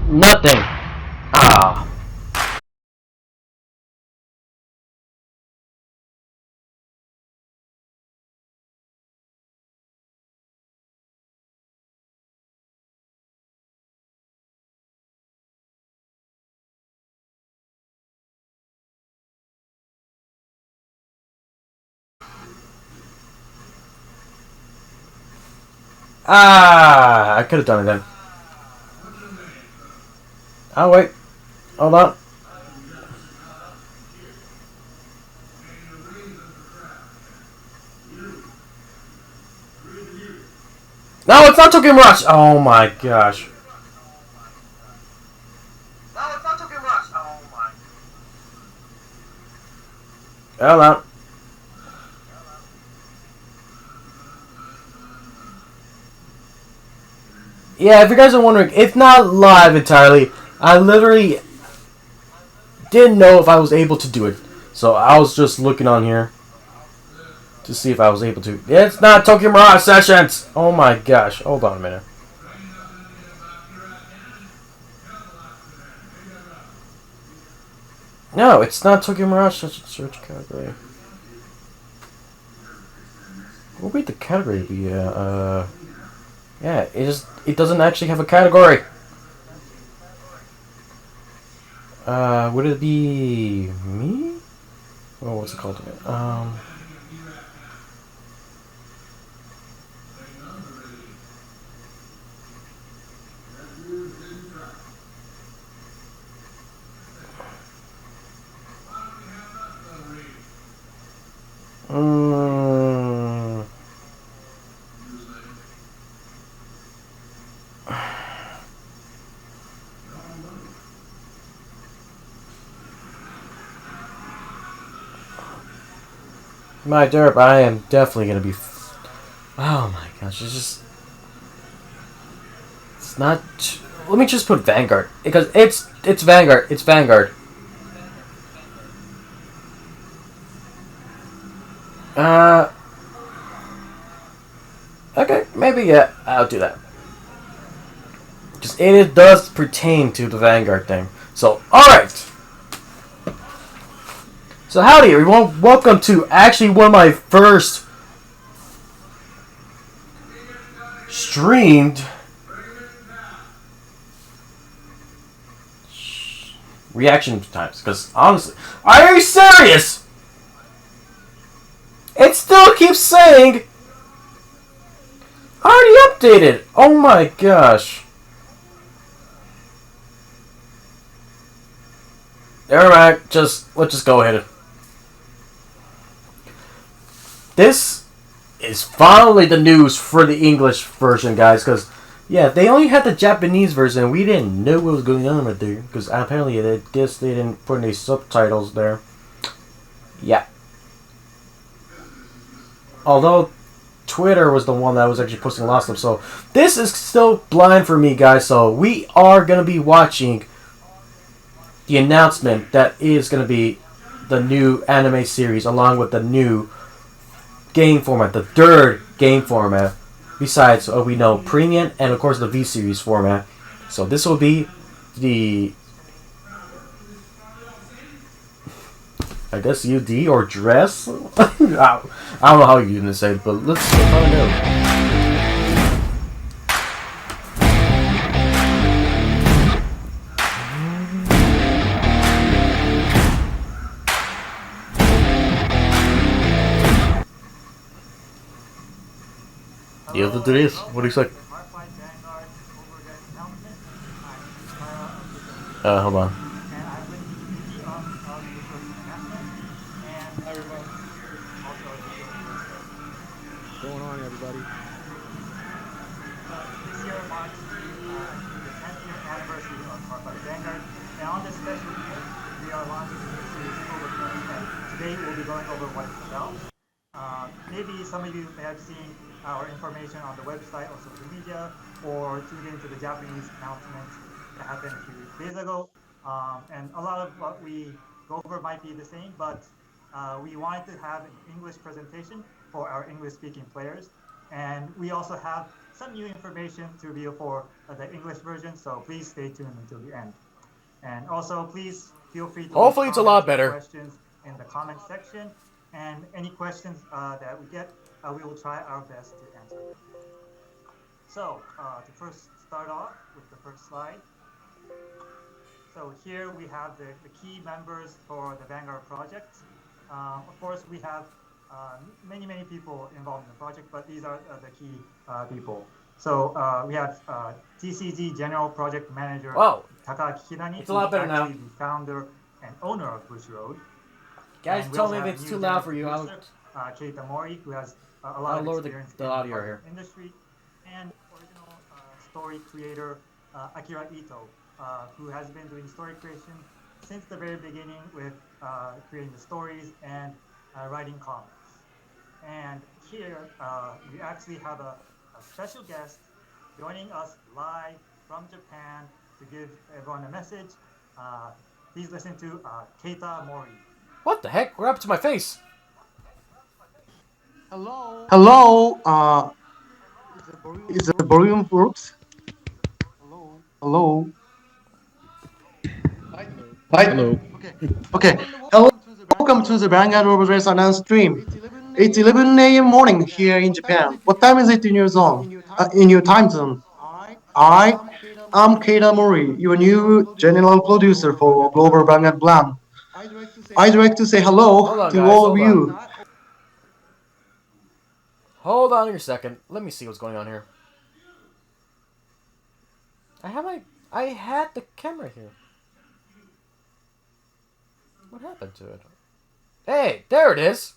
Nothing. Ah. I could have done it then. Oh wait, hold on. No, it's not Tokyo Rush. Oh my gosh. No, it's not Tokyo Rush. Oh my. Hold on. Yeah, if you guys are wondering, it's not live entirely. I literally didn't know if I was able to do it, so I was just looking on here to see if I was able to. It's not Tokyo Mirage Sessions! Oh my gosh. Hold on a minute. No, it's not Tokyo Mirage Sessions. Search category. What would the category be? Yeah, it doesn't actually have a category. Would it be me? Oh, what's it called again? Mm, my derp, I am definitely gonna be. Oh my gosh, it's not. Let me just put Vanguard because it's Vanguard. It's Vanguard. Uh, okay, maybe yeah, I'll do that. Because it does pertain to the Vanguard thing. So, alright! So, howdy everyone. Welcome to actually one of my first streamed reaction times. Because, honestly, are you serious? It still keeps saying already updated. Oh my gosh. Never mind. Let's just go ahead. This is finally the news for the English version, guys. Because yeah, they only had the Japanese version. We didn't know what was going on right there. Because apparently they didn't put any subtitles there. Yeah. Although Twitter was the one that was actually posting a lot of stuff. So this is still blind for me, guys. So we are going to be watching the announcement that is going to be the new anime series along with the new game format, the third game format, besides we know premium and of course the V series format. So this will be the I guess UD or dress. I don't know how you're gonna say it, but let's find out. The other days, what do you say? Hold on. Going on, everybody? This year marks the 10th year anniversary of Cardfight Vanguard, and on this special year, we are launching a new series Overturn, and today we'll be going over what it's about. Maybe some of you may have seen our information on the website or social media, or tuned into the Japanese announcement that happened a few days ago. And a lot of what we go over might be the same, but we wanted to have an English presentation for our English speaking players. And we also have some new information to reveal for the English version, so please stay tuned until the end. And also, please feel free to Hopefully it's a lot better. questions in the comment section, and any questions that we get, we will try our best to answer them. So, to first start off with the first slide. So here we have the key members for the Vanguard project. Of course, we have many people involved in the project, but these are the key people. So we have TCG General Project Manager Takaaki Hirani, it's a lot better now. The founder and owner of Bushiroad. Guys, tell me if it's too loud for you. Keita Mori, who has a lot of experience in the audio here. Industry, and original story creator Akira Ito, who has been doing story creation since the very beginning with creating the stories and writing comics. And here we actually have a special guest joining us live from Japan to give everyone a message. Please listen to Keita Mori. What the heck? What happened to my face? Hello. Hello. Is the volume works? Hello. Hi. Hello. Okay. Hello. Welcome to the Vanguard Overdraft Announce stream. It's 11 a.m. morning here in Japan. What time is it in your zone? In your time zone? I am Keita Mori, your new general producer for Global Vanguard Plan. I'd like to say hello to all of you. Hold on a second. Let me see what's going on here. I had the camera here. What happened to it? Hey, there it is.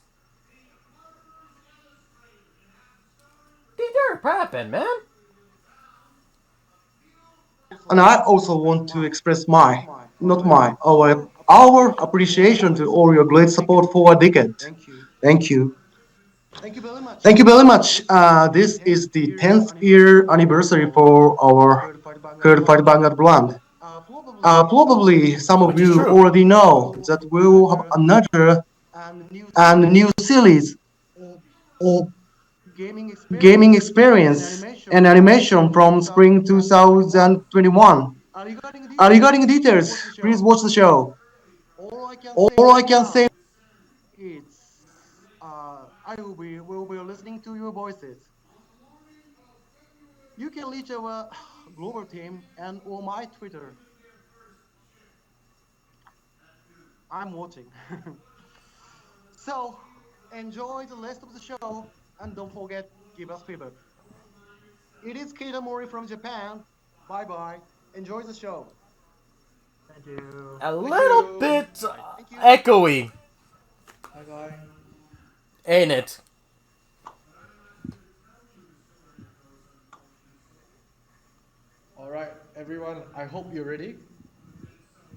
What happened, man? And I also want to express our appreciation to all your great support for a decade. Thank you. Thank you very much. This is the 10th year anniversary for our Cardfight Vanguard brand. Probably some of you already know that we will have another and new series of gaming experience and animation from spring 2021. Regarding details, please watch the show. All I can say is I will be listening to your voices. You can reach our global team and or my Twitter. I'm watching. So enjoy the rest of the show and don't forget, give us feedback. It is Keita Mori from Japan. Bye bye. Enjoy the show. Thank you. A little bit echoey. Bye bye. Ain't it? All right, everyone. I hope you're ready.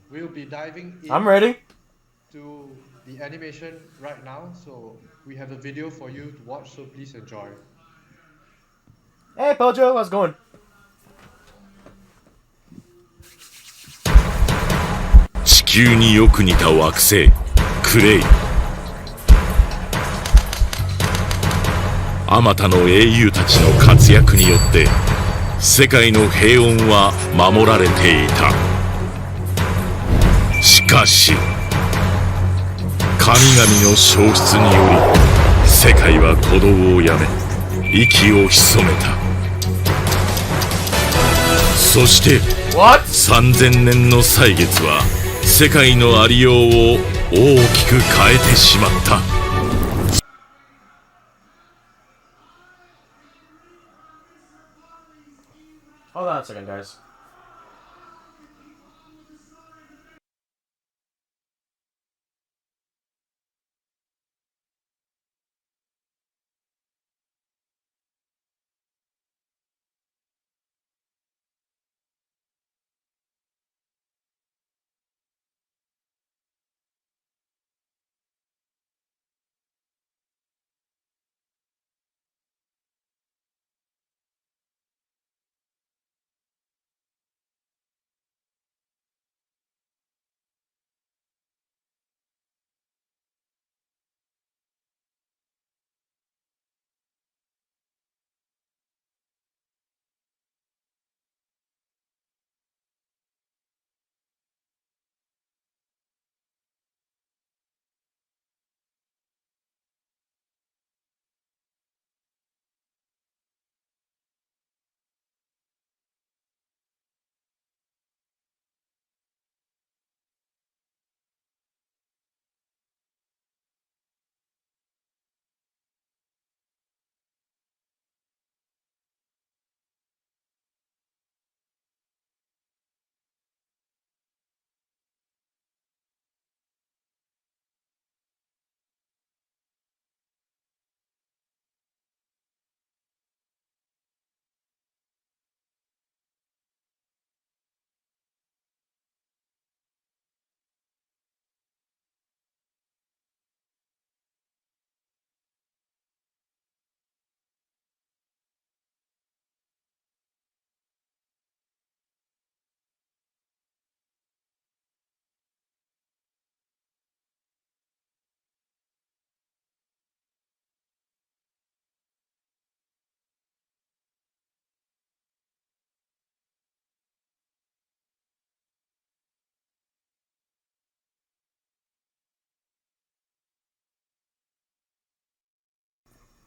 We'll be diving in. I'm ready. To the animation right now. So we have a video for you to watch. So please enjoy. Hey, Pojo, how's it going?地球によく似た惑星クレイ。あまたの英雄たちの活躍によって世界の平穏は守られていた。しかし神々の消失により世界は鼓動をやめ息を潜めた。そして3000年の歳月は世界のありようを大きく変えてしまった。Hold on a second, guys.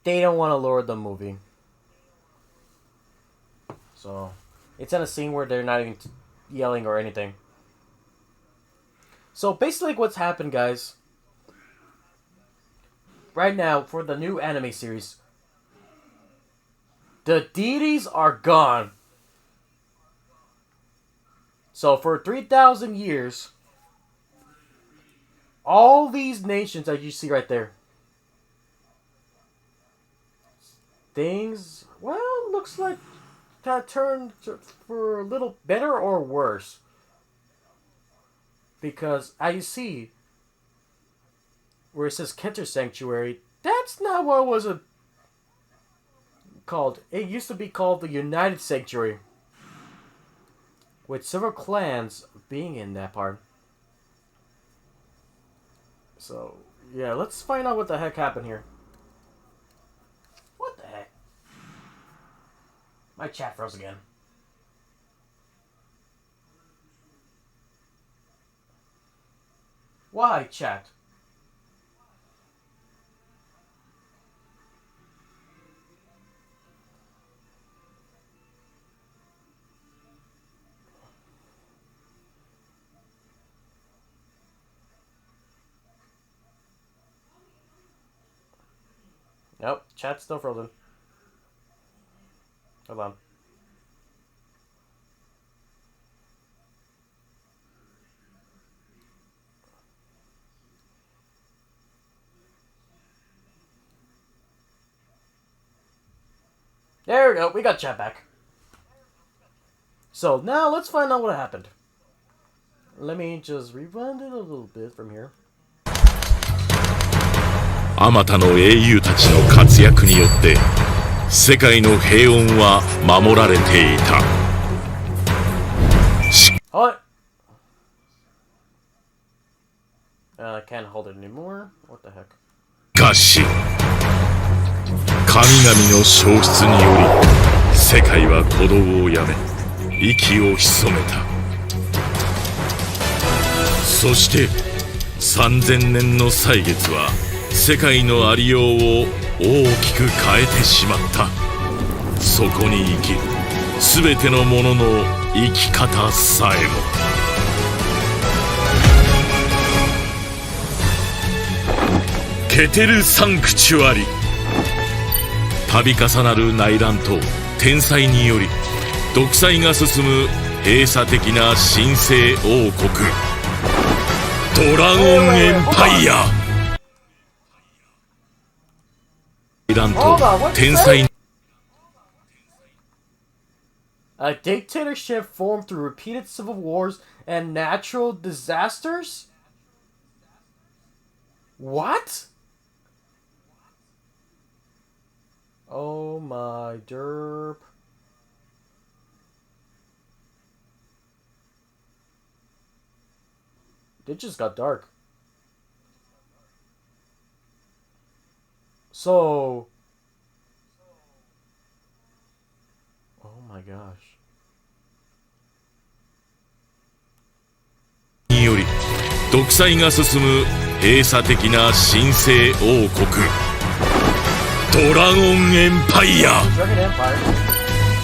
they don't want to lower the movie. So, it's in a scene where they're not even yelling or anything. So, basically what's happened, guys, right now, for the new anime series, the deities are gone. So, for 3,000 years, all these nations that you see right there, things, well, looks like that turned for a little better or worse. Because, as you see, where it says Kenter Sanctuary, that's not what it was called. It used to be called the United Sanctuary, with several clans being in that part. So, yeah, let's find out what the heck happened here. What the heck? My chat froze again. Why, chat? Nope, chat's still frozen. Hold on. There we go, we got chat back. So, now let's find out what happened. Let me just rewind it a little bit from here. あまたの英雄たちの活躍によって世界の平穏は守られていた。Hold it. I can't hold it anymore. What the heck? しかし神々の消失により世界は鼓動をやめ息を潜めた。そして3000年の歳月は世界のありようを大きく変えてしまった。そこに生きる全てのものの生き方さえも。ケテルサンクチュアリ、度重なる内乱と天災により独裁が進む閉鎖的な神聖王国ドラゴンエンパイア。内乱と天災。A dictatorship formed through repeated civil wars and natural disasters? What? Oh my derp. It just got dark. So... Oh my gosh. により独裁が進む閉鎖的な神聖王国ドラゴンエンパイア。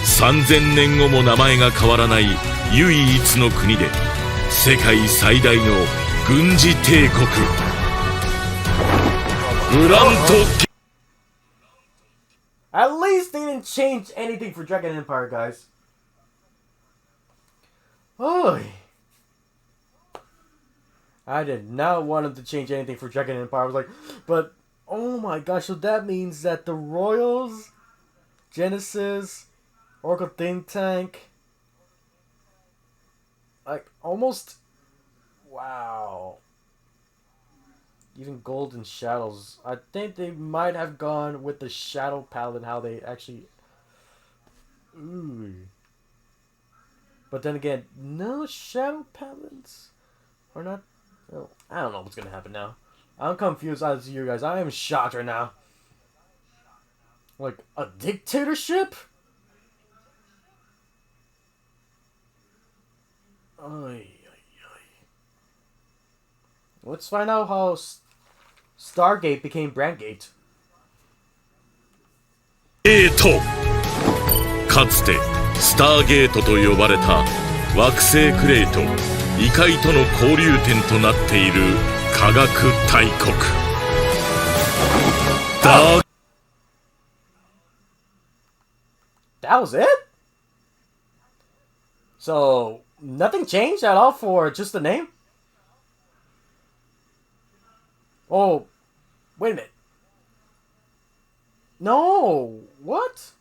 3000年後も名前が変わらない唯一の国で世界最大の軍事帝国グラント。 At least they didn't change anything for Dragon Empire, guys. Oh, I did not want them to change anything for Dragon Empire. I was like, but oh my gosh, so that means that the Royals, Genesis, Oracle Think Tank, like almost, wow. Even Golden Shadows. I think they might have gone with the Shadow Paladin, how they actually... Ooh. But then again, no Shadow Paladins are not... Oh, I don't know what's going to happen now. I'm confused as you guys. I am shocked right now. Like, a dictatorship? Oy. Let's find out how Stargate became Brandgate. ゲート。かつてスターゲートと呼ばれた惑星クレイと異界との交流点となっている科学大国だ。 That was it? So, nothing changed at all for just the name? Oh, wait a minute. No, what?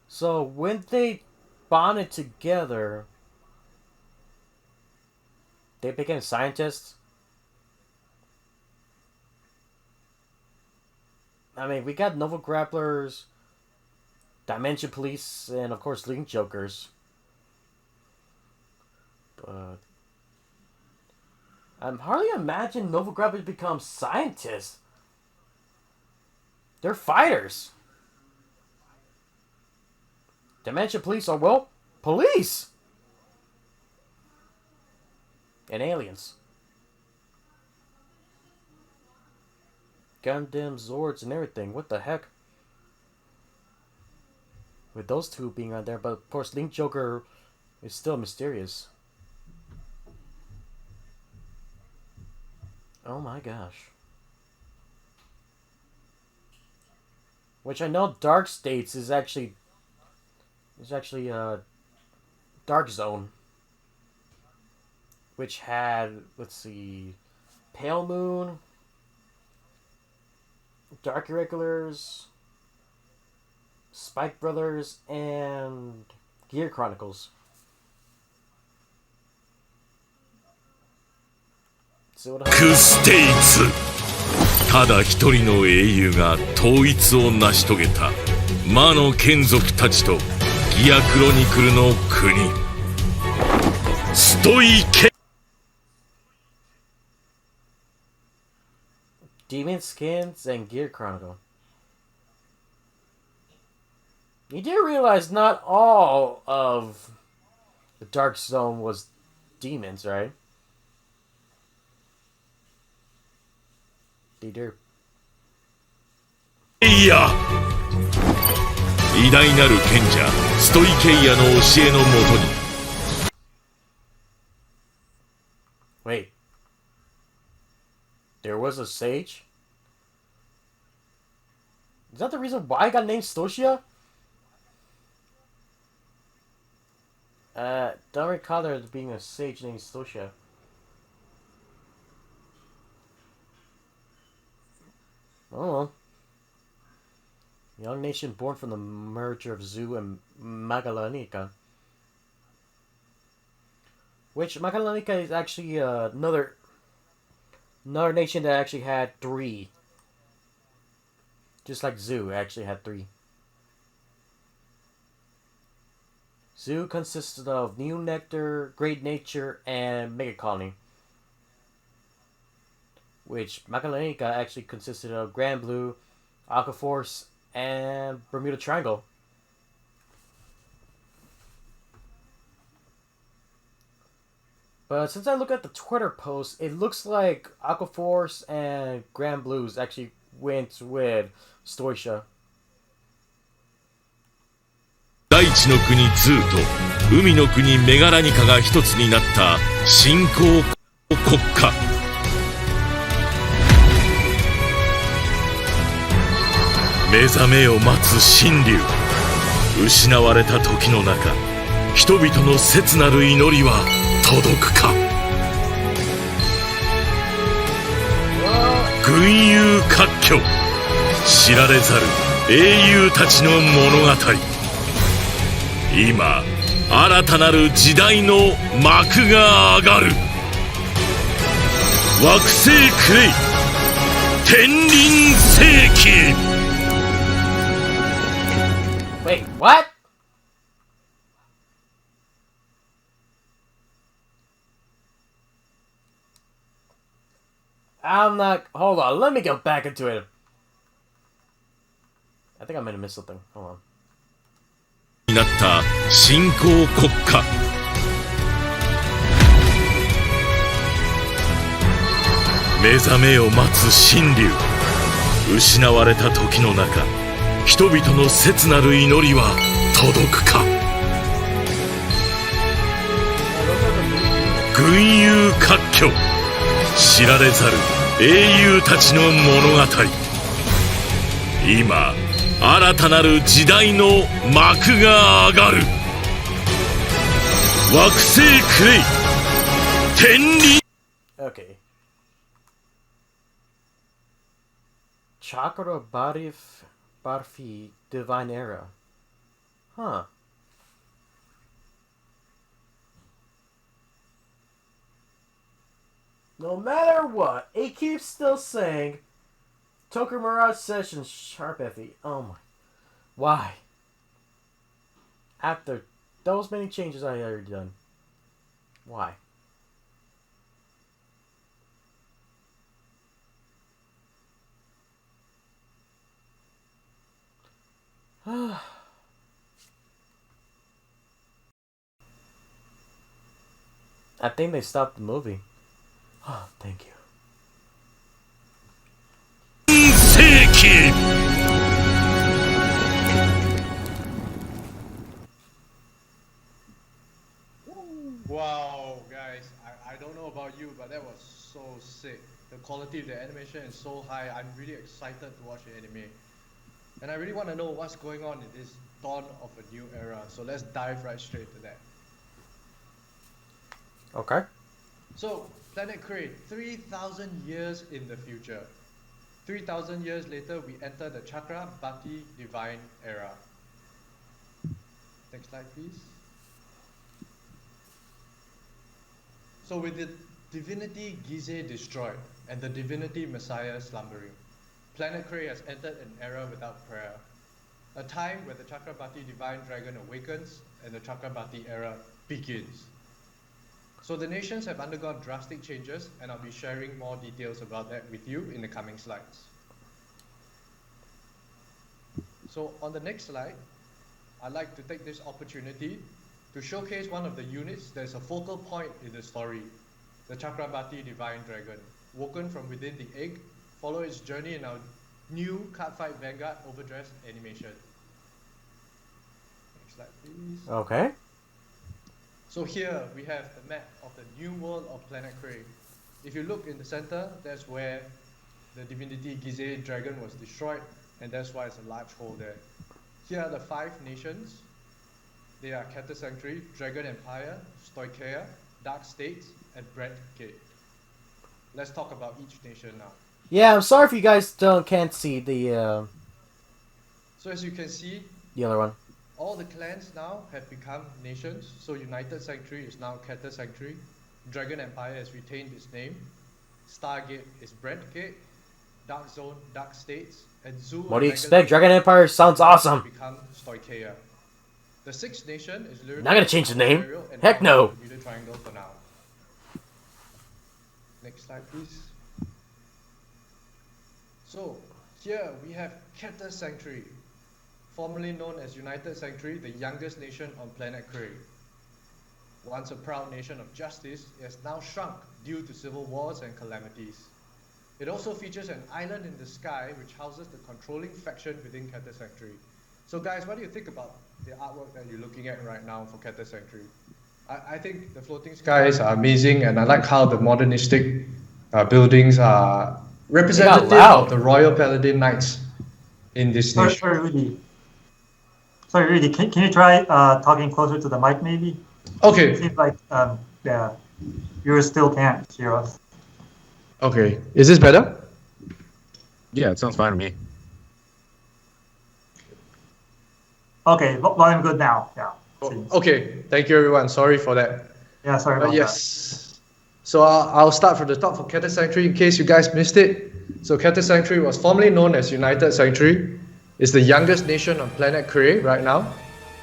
So, when they bonded together, they became scientists? I mean, we got Nova Grapplers, Dimension Police, and of course Link Jokers. But I'm hardly imagine Nova Grapplers become scientists. They're fighters. Dimension Police are, well, police. And aliens. Gundam, Zords, and everything. What the heck? With those two being on there, but of course Link Joker is still mysterious. Oh my gosh. Which I know Dark States is actually Dark Zone. Which had, let's see, Pale Moon, Dark Irregulars, Spike Brothers, and Gear Chronicles. So what クステイツ。ただ一人の英雄が統一を成し遂げた魔の眷属たちとギアクロニクルの国ストイケ。 Demon Skins and Gear Chronicle. You do realize not all of the Dark Zone was demons, right? They do. いや偉大なる賢者ストイケイヤの教えのもとに Wait. There was a sage? Is that the reason why I got named Stoshia? Don't recall there being a sage named Stoshia. Oh well. Young nation born from the merger of Zoo and Magalanika. Which Magalanika is actually another nation that actually had 3. Just like Zoo actually had 3. Zoo consisted of New Nectar, Great Nature, and Mega Colony. Which Magalanika actually consisted of Grand Blue, Aqua Force, and Bermuda Triangle. But since I look at the Twitter post, it looks like Aqua Force and Grand Blues actually went with Stoisha. 大地の国ズーと海の国メガラニカが一つになった新興国家目覚めを待つ神竜失われた時の中人々の切なる祈りは届くか群雄割拠知られざる英雄たちの物語今新たなる時代の幕が上がる惑星クレイ天輪世紀 Wait, what? I'm not... Hold on, let me go back into it. I think I might have missed something. Hold on. になった新興国家目覚めを待つ神竜失われた時の中、人々の切なる祈りは届くか。群雄割拠、知られざる英雄たちの物語。今、新たなる時代の幕が上がる。惑星クレイ、天輪。 Okay. Chakra Barfi Divine Era. Huh. No matter what, it keeps still saying Toker Mirage Session Sharp FE. Oh my. Why? After those many changes I already done. Why? I think they stopped the movie. Oh, thank you. 世紀 Wow, guys, I don't know about you, but that was so sick. The quality of the animation is so high. I'm really excited to watch the anime. And I really want to know what's going on in this dawn of a new era. So let's dive right straight to that. Okay. So, Planet Crane, 3,000 years in the future. 3,000 years later, we enter the Chakra Bhakti Divine Era. Next slide, please. So with the divinity Gizeh destroyed and the divinity Messiah slumbering, Planet Crane has entered an era without prayer. A time where the Chakrabati Divine Dragon awakens and the Chakrabati era begins. So the nations have undergone drastic changes, and I'll be sharing more details about that with you in the coming slides. So on the next slide, I'd like to take this opportunity to showcase one of the units that's a focal point in the story, the Chakrabati Divine Dragon, woken from within the egg, follow its journey in our new Cardfight Vanguard overdressed animation. Next slide, please. Okay. So here we have the map of the new world of Planet Crane. If you look in the center, that's where the divinity Gizeh dragon was destroyed, and that's why it's a large hole there. Here are the 5 nations. They are Cactus Sanctuary, Dragon Empire, Stoicheia, Dark States, and Bread Gate. Let's talk about each nation now. Yeah, I'm sorry if you guys can't see the So as you can see, other one. all the clans now have become nations. So United Sanctuary is now Cactus Sanctuary, Dragon Empire has retained its name, Stargate is Bread Gate, Dark Zone, Dark States, and Zoo. What do you expect? Dragon Empire sounds awesome. Become Stoicheia. The 6th nation is literally Not gonna change the name. Heck no. Bermuda Triangle for now. Next slide, please. So here we have Cactus Sanctuary, formerly known as United Sanctuary, the youngest nation on planet Crane. Once a proud nation of justice, it has now shrunk due to civil wars and calamities. It also features an island in the sky which houses the controlling faction within Cactus Sanctuary. So guys, what do you think about the artwork that you're looking at right now for Cactus Sanctuary? I think the floating skies are amazing, and I like how the modernistic buildings are representative of the Royal Paladin Knights in this nation. Sorry, Rudy, can you try talking closer to the mic maybe? Okay. It seems like, yeah, you still can't hear us. Okay, is this better? Yeah, it sounds fine to me. Okay, volume good now, yeah. Okay, thank you everyone, sorry for that. Yeah, sorry about yes. So I'll start from the top for Cactus Sanctuary in case you guys missed it. So Cactus Sanctuary was formerly known as United Sanctuary. It's the youngest nation on planet Kree right now.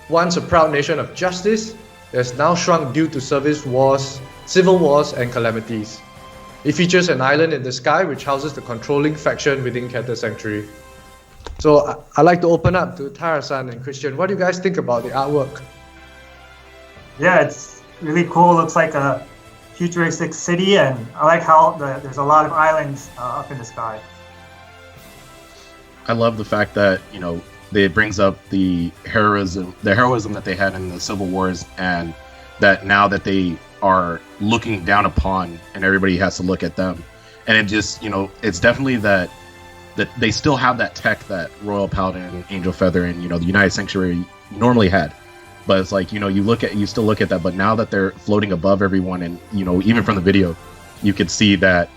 Once a proud nation of justice, it has now shrunk due to civil wars and calamities. It features an island in the sky which houses the controlling faction within Cactus Sanctuary. So I'd like to open up to Tara-san and Christian. What do you guys think about the artwork? Yeah, it's really cool. Looks like a futuristic city, and I like how there's a lot of islands up in the sky. I love the fact that it brings up the heroism that they had in the Civil Wars, and that now that they are looking down upon, and everybody has to look at them, and it just it's definitely that they still have that tech that Royal Paladin and Angel Feather and the United Sanctuary normally had, but it's like you still look at that, but now that they're floating above everyone, and even from the video, you could see that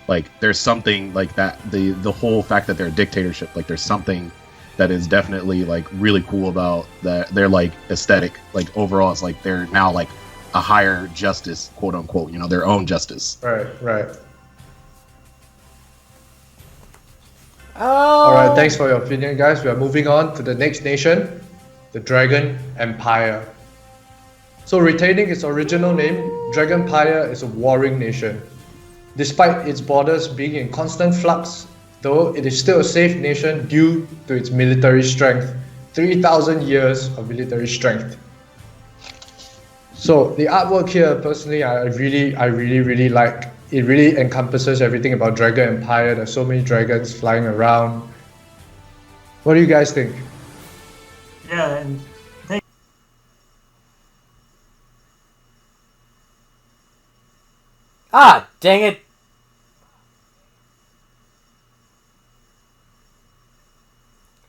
like there's something like that the whole fact that they're a dictatorship, like there's something that is definitely like really cool about that. They're like aesthetic, like overall it's like they're now like a higher justice, quote unquote, their own justice. Right. Oh. Alright, thanks for your opinion, guys. We are moving on to the next nation, the Dragon Empire. So retaining its original name, Dragon Empire is a warring nation. Despite its borders being in constant flux, though, it is still a safe nation due to its military strength. 3,000 years of military strength. So the artwork here, personally, I really like. It really encompasses everything about Dragon Empire. There's so many dragons flying around. What do you guys think? Yeah, and Ah, dang it.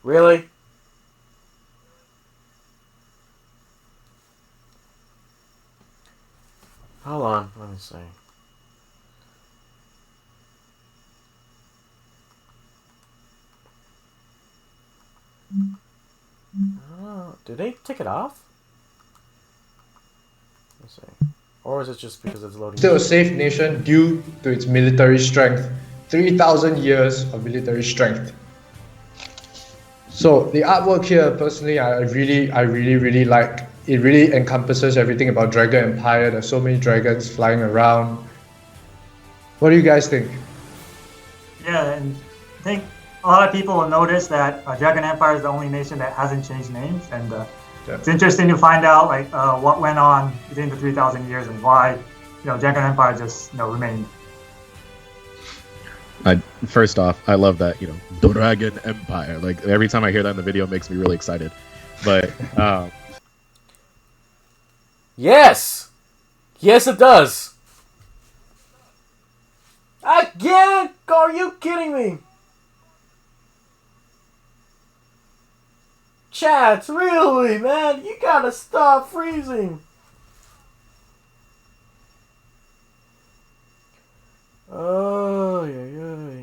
Really? Hold on, let me see. Did they take it off? Let's see. Or is it just because it's loading? Still a safe nation due to its military strength. 3,000 years of military strength. So the artwork here, personally, I really like. It really encompasses everything about Dragon Empire. There's so many dragons flying around. What do you guys think? yeah, and I think a lot of people will notice that Dragon Empire is the only nation that hasn't changed names, and it's interesting to find out like what went on within the 3,000 years and why Dragon Empire just remained. First off, I love that Dragon Empire. Like every time I hear that in the video, it makes me really excited. But Yes! Yes, it does! Again? Are you kidding me? Chat, really, man? You gotta stop freezing. Oh, yeah.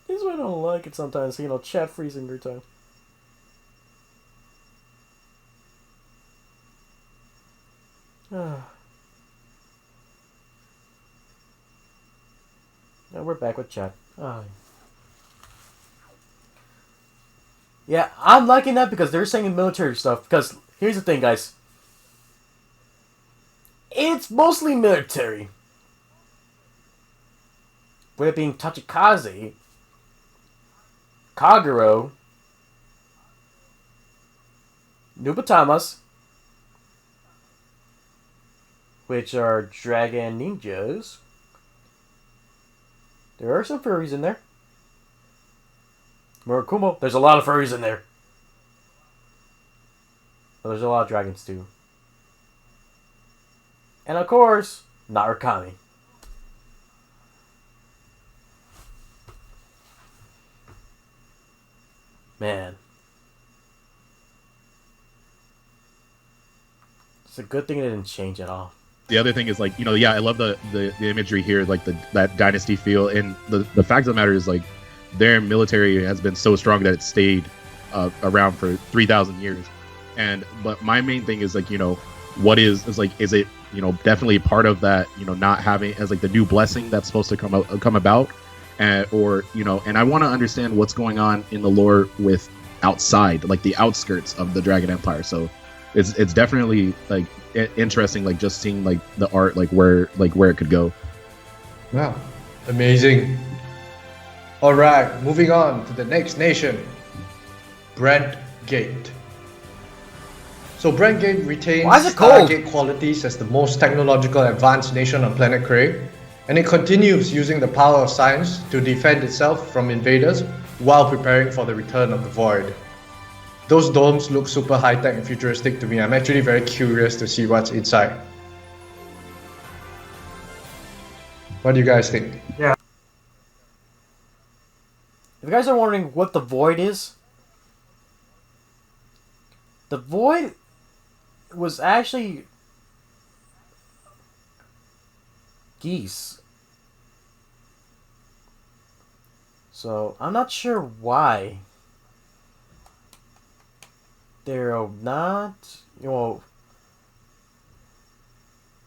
This is why I don't like it sometimes, chat freezing every time. Now we're back with chat. Yeah, I'm liking that because they're saying military stuff. Because here's the thing, guys. It's mostly military. With it being Tachikaze, Kagero, Nubatamas, which are dragon ninjas. There are some furries in there. Murakumo, there's a lot of furries in there. But there's a lot of dragons too. And of course, Narukami. Man. It's a good thing it didn't change at all. the other thing is like, I love the imagery here, like that dynasty feel, and the fact of the matter is like their military has been so strong that it stayed around for 3,000 years. But my main thing is like, is it definitely part of that, not having as like the new blessing that's supposed to come about, and I want to understand what's going on in the lore with outside, like the outskirts of the Dragon Empire. So it's definitely like interesting, like just seeing like the art, like where it could go. Wow, amazing. All right, moving on to the next nation, Brentgate. So Brentgate retains Why is it cold? Stargate qualities as the most technological advanced nation on planet Krayt. and it continues using the power of science to defend itself from invaders while preparing for the return of the Void. Those domes look super high-tech and futuristic to me. I'm actually very curious to see what's inside. What do you guys think? Yeah. If you guys are wondering what the Void is, the Void was actually geese. So, I'm not sure why they're not, you know,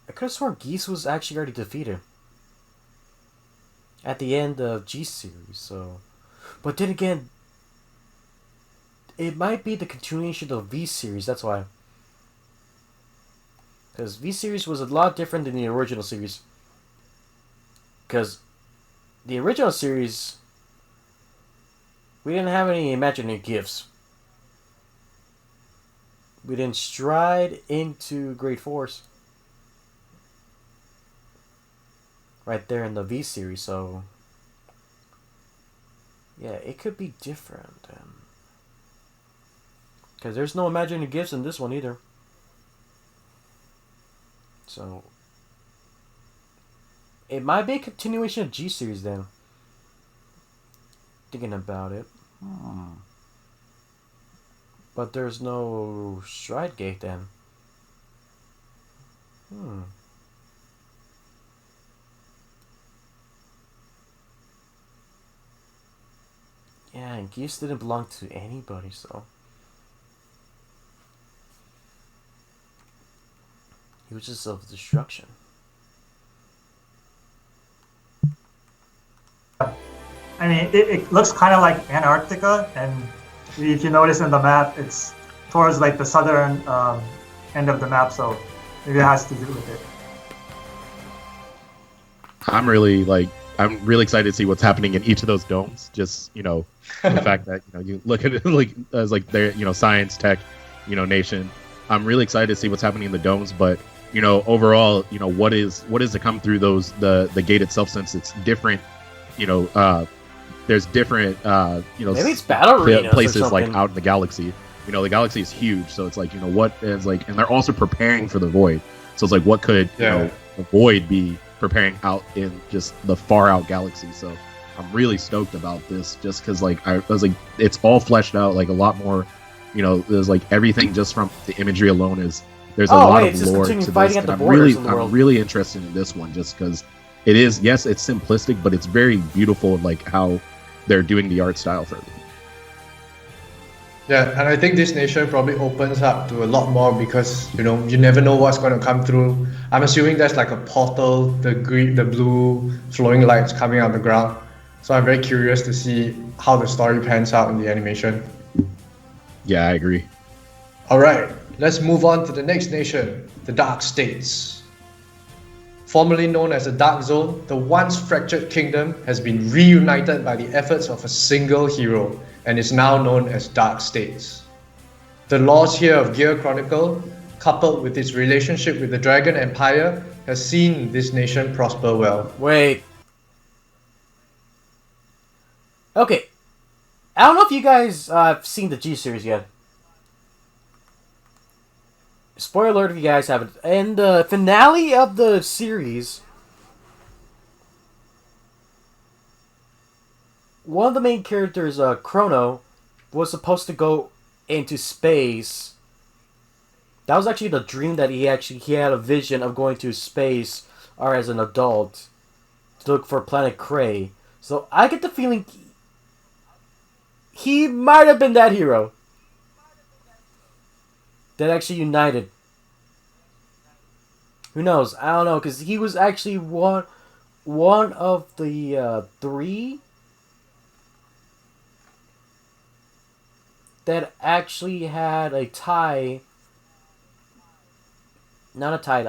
I could have sworn geese was actually already defeated at the end of G series, so, but then again, it might be the continuation of V series, that's why. Because V series was a lot different than the original series. Because the original series, we didn't have any imaginary gifts. We didn't stride into Great Force. Right there in the V series, so yeah, it could be different. Because there's no imaginary gifts in this one either. So it might be a continuation of G series then. Thinking about it. But there's no stride gate then. Yeah, and Geese didn't belong to anybody, so he was just self-destruction. I mean, it looks kind of like Antarctica, and if you notice in the map, it's towards like the southern end of the map, so maybe it has to do with it. I'm really excited to see what's happening in each of those domes. Just, you know, the fact that, you know, you look at it like as like their, you know, science, tech, you know, nation. I'm really excited to see what's happening in the domes, but you know, overall, you know, what is to come through those the gate itself, since it's different, you know, there's different you know, maybe it's battle arenas places or like something. out in the galaxy. You know, the galaxy is huge, so it's like, you know, what is like, and they're also preparing for the void. So it's like, what could you know, the void be preparing out in just the far out galaxy? So I'm really stoked about this, just because like I was like, it's all fleshed out like a lot more. You know, there's like everything just from the imagery alone is there's a lot of lore to this, and I'm really interested in this one just because it is, yes, it's simplistic, but it's very beautiful, like how they're doing the art style for it. Yeah, and I think this nation probably opens up to a lot more because, you know, you never know what's going to come through. I'm assuming there's like a portal, the green, the blue flowing lights coming out of the ground. So I'm very curious to see how the story pans out in the animation. Yeah, I agree. All right, let's move on to the next nation, the Dark States. Formerly known as the Dark Zone, the once fractured kingdom has been reunited by the efforts of a single hero and is now known as Dark States. The laws here of Gear Chronicle, coupled with its relationship with the Dragon Empire, has seen this nation prosper well. Wait. Okay. I don't know if you guys have seen the G series yet. Spoiler alert if you guys haven't. In the finale of the series, one of the main characters, Chrono, was supposed to go into space. That was actually the dream that he had a vision of going to space, or as an adult, to look for planet Cray. So I get the feeling he might have been that hero that actually united. Who knows? I don't know, because he was actually one of the three that actually had a tie. Not a tie,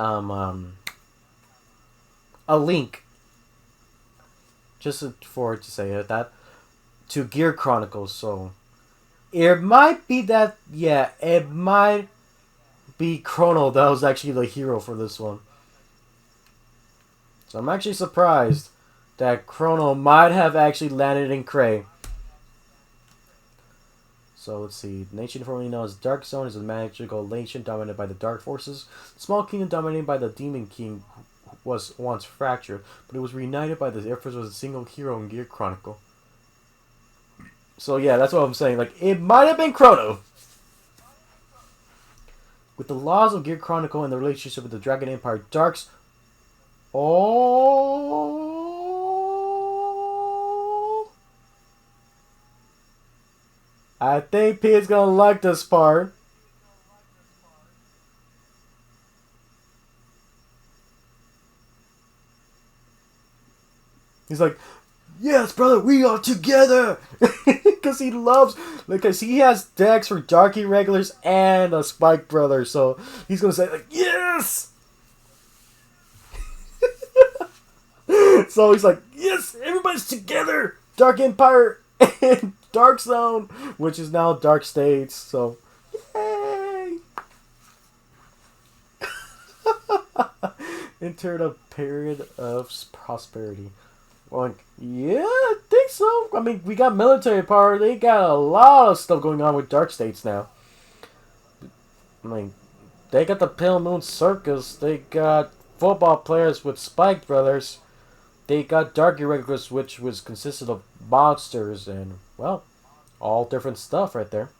a link. Just for to say it, that to Gear Chronicles. So it might be that. Yeah, it might be Chrono that was actually the hero for this one. So So I'm actually surprised that Chrono might have actually landed in Cray. So let's see. The nation formerly known as Dark Zone is a magical nation dominated by the Dark Forces. The small kingdom dominated by the Demon King was once fractured, but it was reunited by the efforts of a single hero in Gear Chronicle. So yeah, that's what I'm saying. Like, it might have been Chrono. With the laws of Gear Chronicle and the relationship with the Dragon Empire, Dark's... Oh... I think Pete's gonna like this part. He's like, yes, brother, we are together! Because he loves... Because he has decks for Dark Irregulars and a Spike Brother, so he's gonna say, like, yes! So he's like, yes, everybody's together! Dark Empire and Dark Zone, which is now Dark States, so... Yay! Entered a period of prosperity. Like, yeah, I think so. I mean, we got military power. They got a lot of stuff going on with Dark States now. I mean, they got the Pale Moon Circus. They got football players with Spike Brothers. They got Dark Irregulars, which was consisted of monsters and, well, all different stuff right there.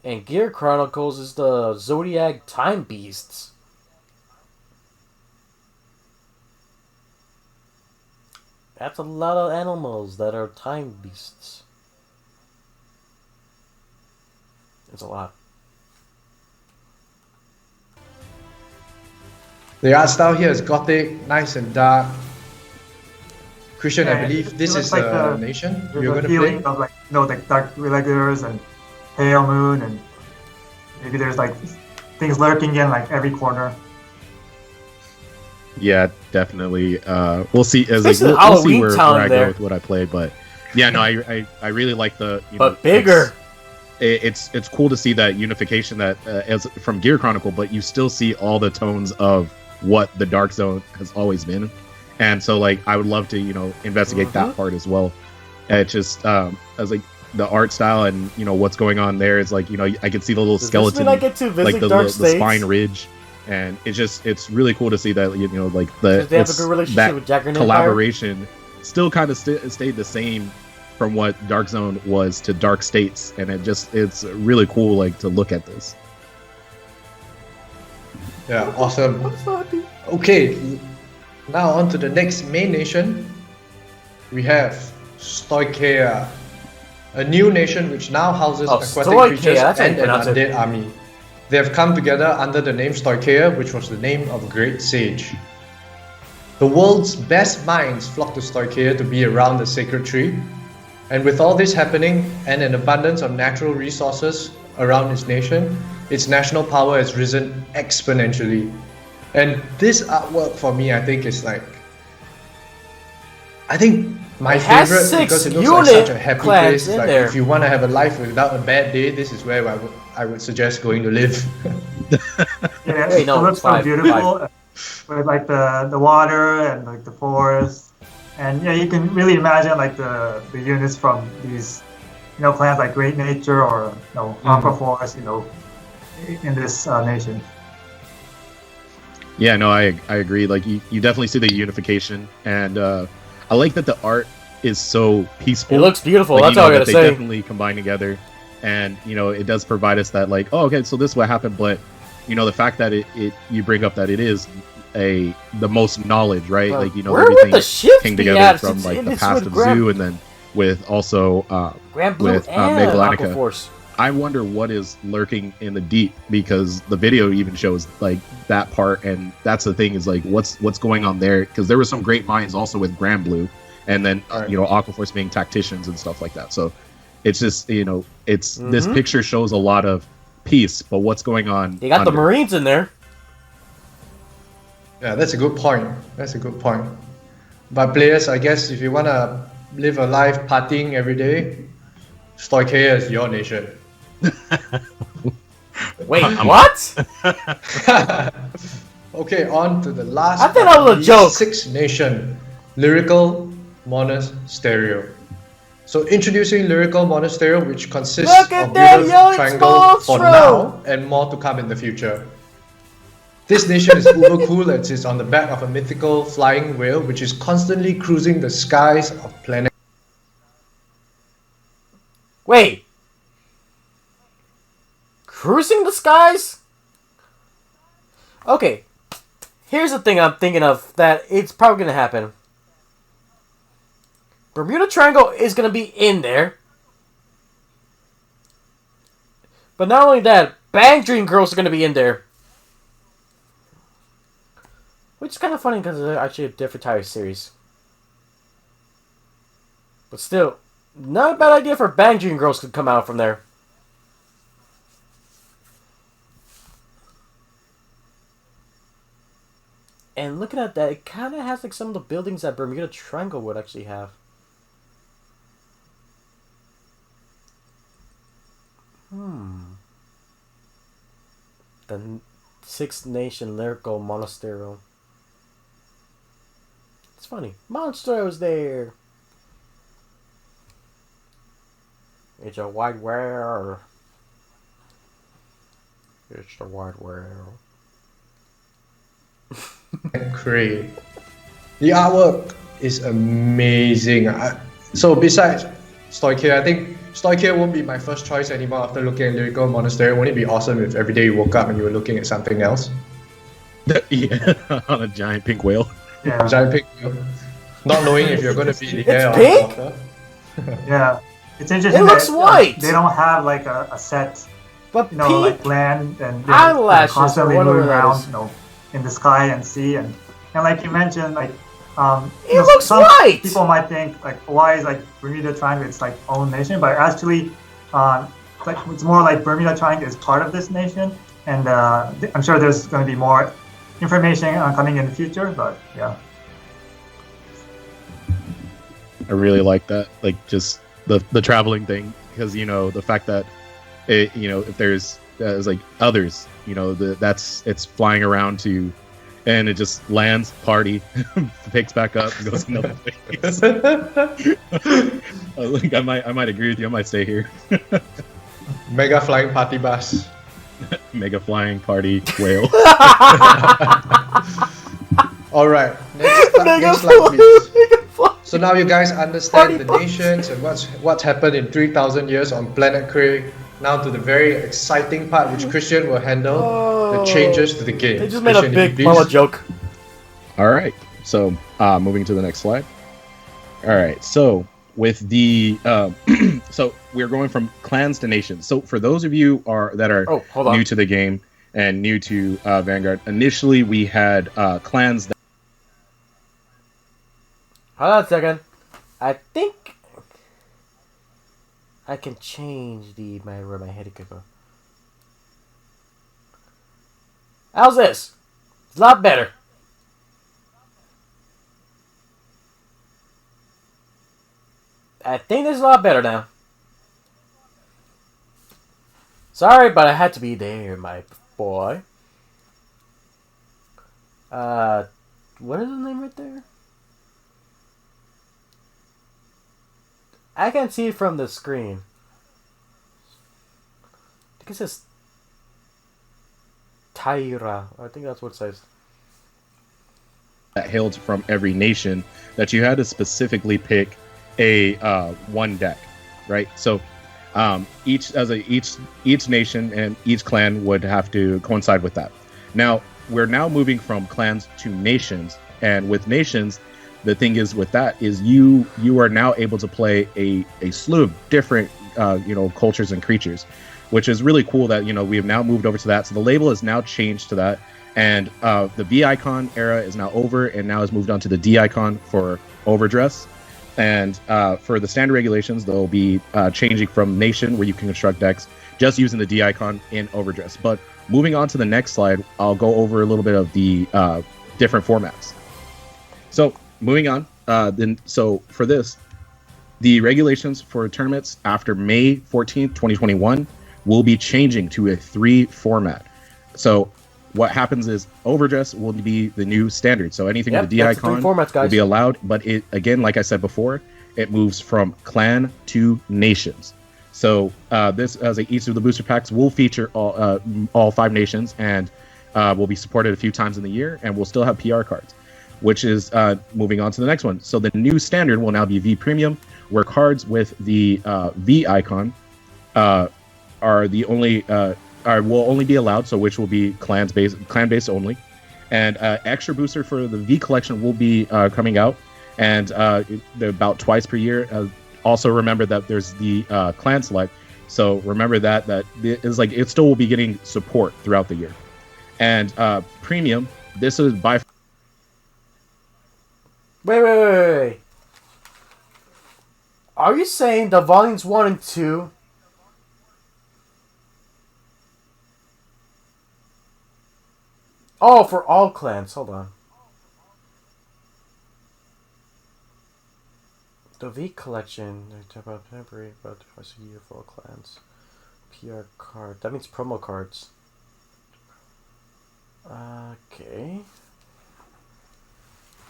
And Gear Chronicles is the Zodiac Time Beasts. That's a lot of animals that are time beasts. It's a lot. The art style here is gothic, nice and dark. Christian, I believe this is like the nation you're going to feeling play. of like, you know, the Dark Irregulars and Pale Moon, and maybe there's like things lurking in like every corner. Yeah, definitely. We'll see. As It's like, basically we'll see where Halloween Town I there. go with what I play, but yeah, no, I really like the. You But know, bigger. It's cool to see that unification that as from Gear Chronicle, but you still see all the tones of what the Dark Zone has always been, and so like I would love to investigate that part as well. And it's just as like the art style and what's going on there is like I can see the little skeleton, I get to visit like the, Dark the States? spine ridge. And it's really cool to see that like They have a good relationship that with Dragon Empire? collaboration still kind of stayed the same from what Dark Zone was to Dark States, and it's really cool like to look at this. Yeah, awesome. I'm so happy. Okay, now on to the next main nation. We have Stoicheia, a new nation which now houses aquatic Stoicheia, creatures that's how you and an pronounce it. undead army. They have come together under the name Stoicheia, which was the name of a great sage. The world's best minds flock to Stoicheia to be around the sacred tree. And with all this happening and an abundance of natural resources around its nation, its national power has risen exponentially. And this artwork for me, I think is like... I think my It has favorite 6 because it looks like such a unit happy clans place. in Like there. if you want to have a life without a bad day, this is where I would suggest going to live. Yeah, Wait, no, it looks so 5, beautiful with like the water and like the forest, and yeah, you can really imagine like the units from these clans like Great Nature or Aqua Forest, in this nation. Yeah, no, I agree. Like you definitely see the unification, and I like that the art is so peaceful. It looks beautiful. Like, That's all I gotta they say. definitely combine together, and it does provide us that like, oh, okay, so this is what happened, but the fact that it you bring up that it is the most knowledge, right? Well, like where would everything the ships came be together at from since like the it's past with of Grand- Zoo, and then with also Grand Blue with and Megalanica. Aqua Force. I wonder what is lurking in the deep, because the video even shows like that part, and that's the thing is like what's going on there, because there were some great minds also with Grand Blue, and then Aqua Force being tacticians and stuff like that. So it's just it's this picture shows a lot of peace, but what's going on? They got the under? Marines in there. Yeah, that's a good point. But players, I guess if you want to live a life partying every day, Stoicheia is your nation. Wait, what? Okay, on to the last. I think that was a joke. Six Nation Lyrical Monasterio. So introducing Lyrical Monasterio, which consists Look at of that Builder's young Triangle for monstro! now and more to come in the future. This nation is uber cool and sits on the back of a mythical flying whale which is constantly cruising the skies of planet. Wait. Cruising the skies? Okay. Here's the thing I'm thinking of that it's probably going to happen. Bermuda Triangle is going to be in there. But not only that, Bang Dream Girls are going to be in there. Which is kind of funny because it's actually a different type of series. But still, not a bad idea for Bang Dream Girls to come out from there. And looking at that, it kind of has like some of the buildings that Bermuda Triangle would actually have. The Six Nation Lyrical Monasterio. It's funny. Monstro's there. It's a white whale. It's the white whale. Cray. The artwork is amazing. So besides Stoichia, I think Stoichia won't be my first choice anymore after looking at Lyrical Monastery. Wouldn't it be awesome if every day you woke up and you were looking at something else? Yeah, on a giant pink whale. Yeah. Giant pig, not knowing if you're going to be the air or pink? the water. Yeah. It's interesting. It looks that, white. They don't have like a set, But you know, pink like land and eyelashes or constantly whatever moving that around, is. you know, in the sky and sea and like you mentioned, like It looks some white! people might think like Hawaii is like Bermuda Triangle, it's like own nation, but actually, it's more like Bermuda Triangle is part of this nation, and I'm sure there's going to be more information coming in the future. But yeah, I really like that, like just the traveling thing, because you know the fact that it, you know, if there's like others, you know, it's flying around to, and it just lands, party, picks back up, and goes another place. Like, I might agree with you. I might stay here. Mega flying party bus. Mega flying party whale. All right, next slide, please. So now you guys understand the nations and what's happened in 3,000 years on planet Kree. Now to the very exciting part, which Christian will handle, the changes to the game. They just made a Christian, big if you mama please. joke. All right. So, moving to the next slide. All right. So, with the so we're going from clans to nations. So, for those of you that are new to the game and new to Vanguard, initially we had clans. Hold on a second. I think I can change where my head could go. How's this? It's a lot better. I think this is a lot better now. Sorry, but I had to be there, my boy. What is the name right there? I can see it from the screen. I think it says Taira. I think that's what it says. That hailed from every nation that you had to specifically pick a one deck, right? So each nation and each clan would have to coincide with that. Now we're moving from clans to nations, and with nations, the thing is with that is you are now able to play a slew of different cultures and creatures, which is really cool that we have now moved over to that. So the label is now changed to that, and the V icon era is now over and now has moved on to the D icon for overdress. And for the standard regulations, they'll be changing from nation, where you can construct decks, just using the D icon in overdress. But moving on to the next slide, I'll go over a little bit of the different formats. So moving on, so for this, the regulations for tournaments after May 14th, 2021 will be changing to a 3 format. So what happens is Overdress will be the new standard. So anything with the D that's the icon three formats, guys. will be allowed. But it, again, like I said before, it moves from clan to nations. So this, as each of the booster packs will feature all 5 nations, and will be supported a few times in the year, and we'll still have PR cards, which is moving on to the next one. So the new standard will now be V Premium, where cards with the V icon are the only will only be allowed. So which will be clan based only, and extra booster for the V collection will be coming out, and they're about twice per year. Also remember that there's the clan select, so remember that is like it still will be getting support throughout the year. And premium, this is by Wait. Are you saying the volumes 1 and 2? Oh, for all clans. Hold on. The V collection. They talk about temporary, but twice a year for all clans. PR card. That means promo cards. Okay.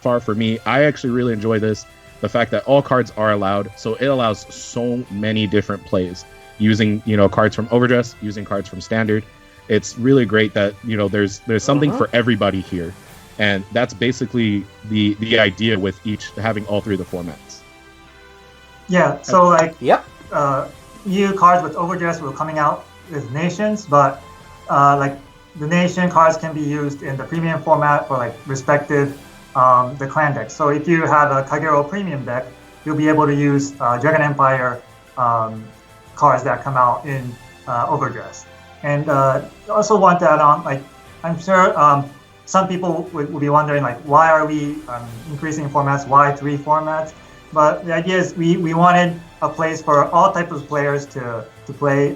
far for me. I actually really enjoy this. The fact that all cards are allowed, so it allows so many different plays using, cards from Overdress, using cards from Standard. It's really great that, there's something for everybody here. And that's basically the idea with each having all three of the formats. Yeah, so Yep. new cards with Overdress were coming out with nations, but the nation cards can be used in the premium format for respective the clan decks. So if you have a Kagero premium deck, you'll be able to use Dragon Empire cards that come out in Overdress. And also want to add on, I'm sure some people would be wondering, why are we increasing formats? Why 3 formats? But the idea is we wanted a place for all types of players to play,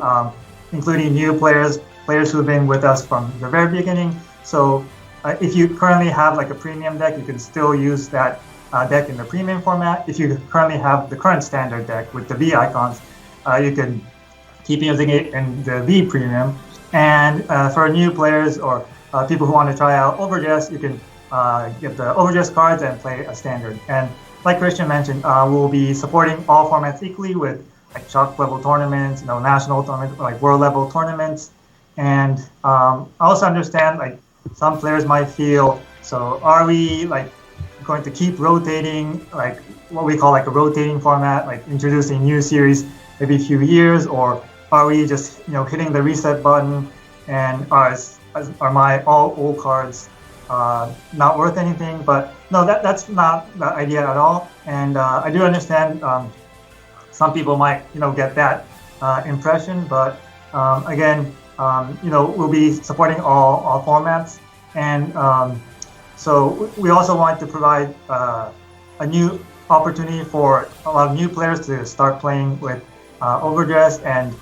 including new players who have been with us from the very beginning. So if you currently have a premium deck, you can still use that deck in the premium format. If you currently have the current standard deck with the V icons, you can keep using it in the V premium. And for new players or people who want to try out Overdress, you can get the Overdress cards and play a standard. And like Christian mentioned, we'll be supporting all formats equally with chalk level tournaments, national tournaments, world level tournaments. And I also understand some players might feel, so are we going to keep rotating, what we call a rotating format, introducing new series every few years, or are we just hitting the reset button and are my all old cards not worth anything? But no, that's not the idea at all. And I do understand some people might get that impression, but again, we'll be supporting all formats. And so we also want to provide a new opportunity for a lot of new players to start playing with Overdress. And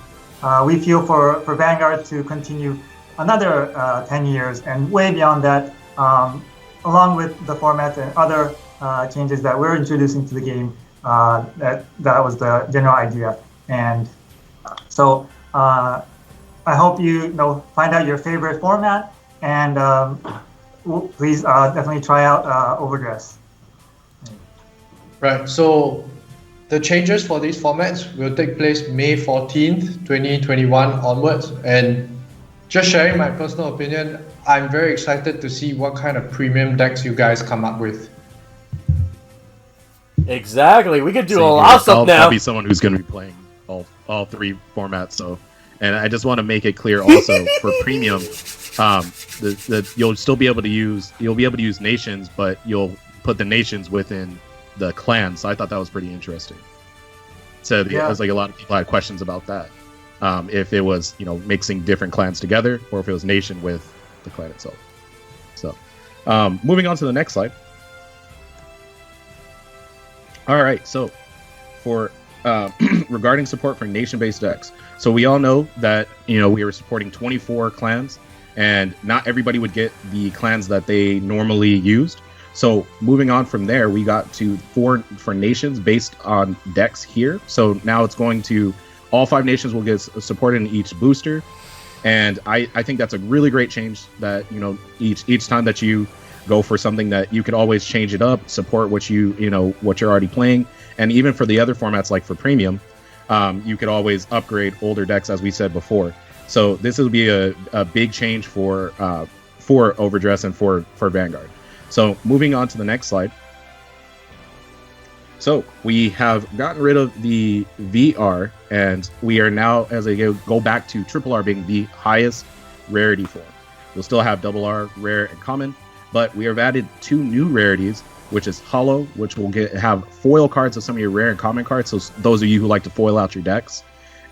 we feel for Vanguard to continue another 10 years and way beyond that, along with the formats and other changes that we're introducing to the game. That was the general idea. And so I hope you find out your favorite format, and please definitely try out Overdress. Right, so the changes for these formats will take place May 14th, 2021 onwards. And just sharing my personal opinion, I'm very excited to see what kind of premium decks you guys come up with. Exactly, we could do a So, lot of stuff now. I'll be someone who's going to be playing all 3 formats. So, and I just want to make it clear also for premium, you'll still be able to use nations, but you'll put the nations within the clans. So I thought that was pretty interesting. So it was a lot of people had questions about that. If it was mixing different clans together, or if it was nation with the clan itself. So moving on to the next slide. All right, so for regarding support for nation-based decks, so we all know that we were supporting 24 clans, and not everybody would get the clans that they normally used. So moving on from there, we got to 4 for nations based on decks here. So now it's going to all 5 nations will get supported in each booster, And I think that's a really great change that, you know, each time that you go for something that you could always change it up, support what what you're already playing. And even for the other formats, like for premium, you could always upgrade older decks, as we said before. So this will be a big change for Overdress and for Vanguard. So moving on to the next slide. So we have gotten rid of the VR, and we are now, as I go back to Triple R being the highest rarity form. We'll still have Double R, rare, and common, but we have added 2 new rarities, which is Hollow, which will have foil cards of some of your rare and common cards, so those of you who like to foil out your decks.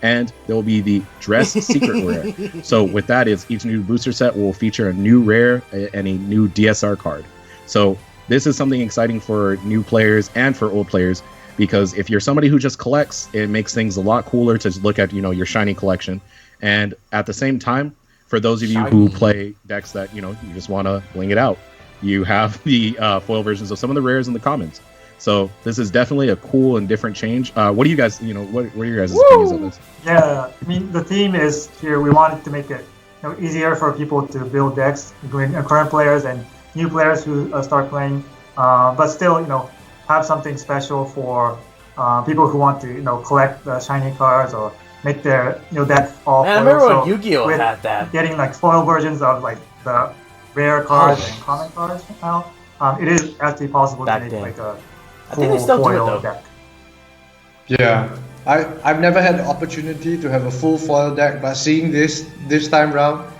And there will be the Dress Secret Rare. So with that is each new booster set will feature a new rare and a new DSR card. So this is something exciting for new players and for old players, because if you're somebody who just collects, it makes things a lot cooler to look at, your shiny collection. And at the same time, for those of you who play decks that, you just want to bling it out, you have the foil versions of some of the rares and the commons. So this is definitely a cool and different change. What do you guys, what are your guys' opinions on this? Yeah, I mean, the theme is here, we wanted to make it easier for people to build decks, including current players and new players who start playing, but still, have something special for people who want to, collect the shiny cards or make their deck all Man, I foil. remember when Yu-Gi-Oh had that. Getting like foil versions of like the rare cards and common cards now, it is actually possible Back to make then. like a I think they cool still do it, foil though. deck. Yeah, I've never had the opportunity to have a full foil deck, but seeing this time round,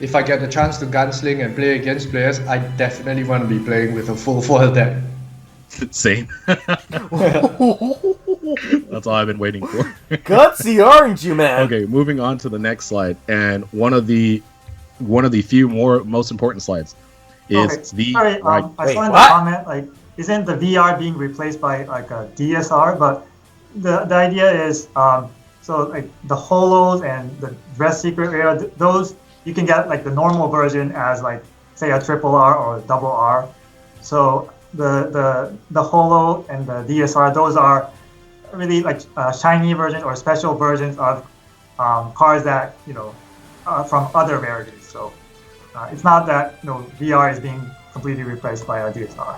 if I get the chance to gunsling and play against players, I definitely want to be playing with a full foil deck. Same. That's all I've been waiting for. Gutsy orange, you man. Okay, moving on to the next slide, and one of the few most important slides is the Sorry, right. I saw in the what? comment, like, isn't the VR being replaced by like a DSR? But the idea is, so like the holos and the Dress Secret Rare, those you can get like the normal version as like say a triple R or a double R. So the holo and the DSR, those are really like shiny versions or special versions of cards that from other rarities. So it's not that VR is being completely replaced by a DSR.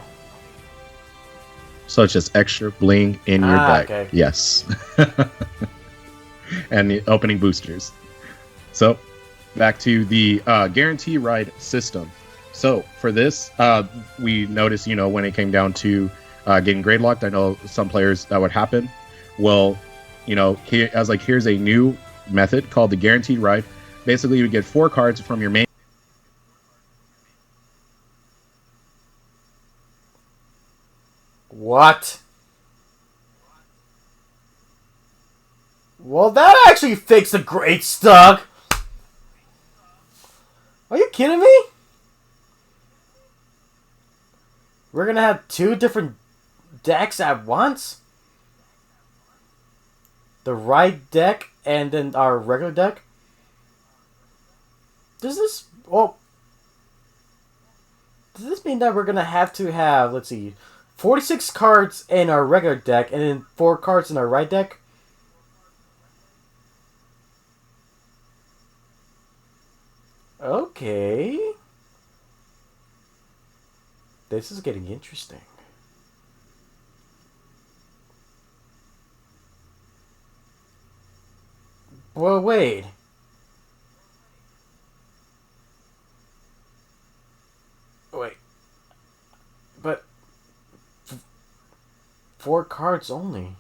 Such as extra bling in your deck. Okay. Yes. And the opening boosters. So back to the guarantee ride system. So for this, we noticed, when it came down to getting grade locked, I know some players that would happen. Well, here's a new method called the guaranteed ride. Basically, you would get 4 cards from your main. What? Well, that actually fixed the great stuck. Are you kidding me? We're gonna have 2 different decks at once? The right deck and then our regular deck? Does this mean that we're gonna have to have, let's see, 46 cards in our regular deck and then 4 cards in our right deck? Okay. This is getting interesting. Well, wait. Wait. But 4 cards only.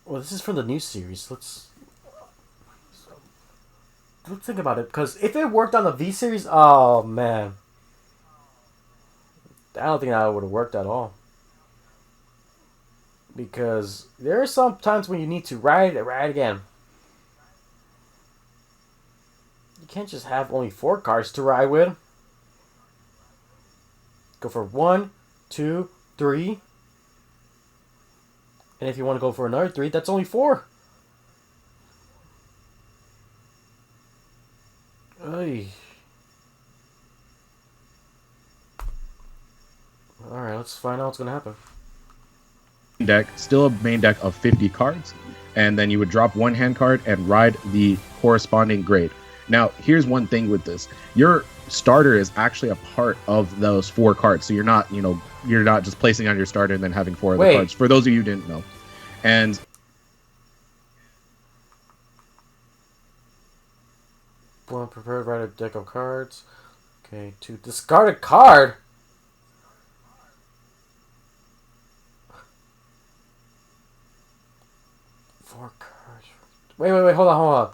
Well, this is from the new series. Let's think about it. Because if it worked on the V series, oh man, I don't think that would have worked at all. Because there are some times when you need to ride again. You can't just have only 4 cards to ride with. Go for 1, 2, 3. And if you want to go for another 3, that's only 4. Ay. Alright, let's find out what's going to happen. deck, still a main deck of 50 cards, and then you would drop one hand card and ride the corresponding grade. Now, here's one thing with this: your starter is actually a part of those 4 cards, so you're not just placing on your starter and then having 4 other cards. For those of you who didn't know, and one prepared, write a deck of cards. Okay, to discard a card. Four cards. Wait, hold on.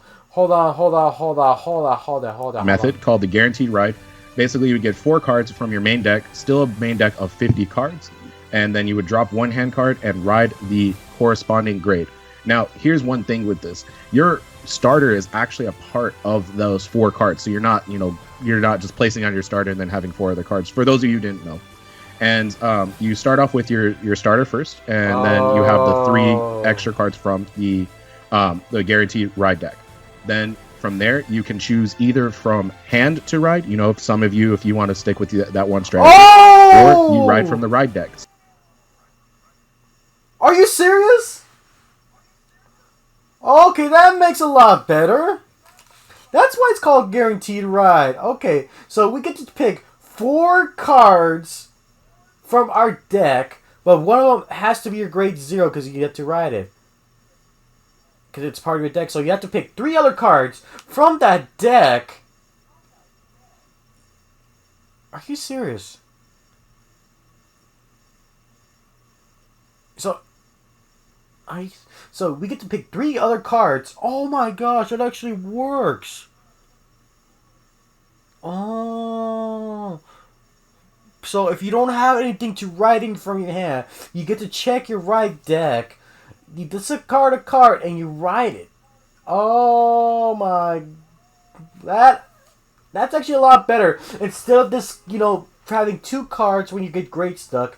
Method called the guaranteed ride. Basically, you would get 4 cards from your main deck, still a main deck of 50 cards, and then you would drop one hand card and ride the corresponding grade. Now, here's one thing with this: your starter is actually a part of those 4 cards, so you're not just placing on your starter and then having 4 other cards. For those of you who didn't know, and you start off with your starter first, and then you have the 3 extra cards from the guaranteed ride deck. Then from there, you can choose either from hand to ride, if some of you, if you want to stick with that one strategy, or you ride from the ride decks. Are you serious? Okay, that makes a lot better. That's why it's called guaranteed ride. Okay, so we get to pick 4 cards from our deck, but one of them has to be your grade 0 because you get to ride it. Because it's part of your deck, so you have to pick 3 other cards from that deck. Are you serious? So we get to pick 3 other cards. Oh my gosh, it actually works. Oh. So if you don't have anything to write in from your hand, you get to check your right deck. You discard a card and you write it. Oh my. That's actually a lot better. Instead of this, having 2 cards when you get grade stuck,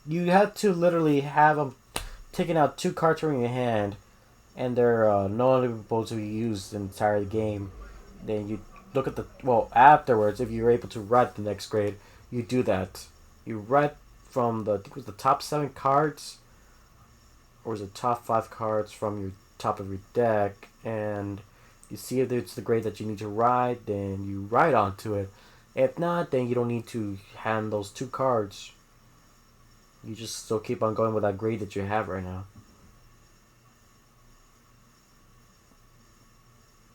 you have to literally have them taking out 2 cards from your hand, and they're no longer able to be used in the entire game. Then you look at afterwards, if you're able to write the next grade, you do that. You write from I think it was the top 7 cards, or was it top 5 cards from your top of your deck, and you see if it's the grade that you need to write, then you write onto it. If not, then you don't need to hand those 2 cards. You just still keep on going with that grade that you have right now.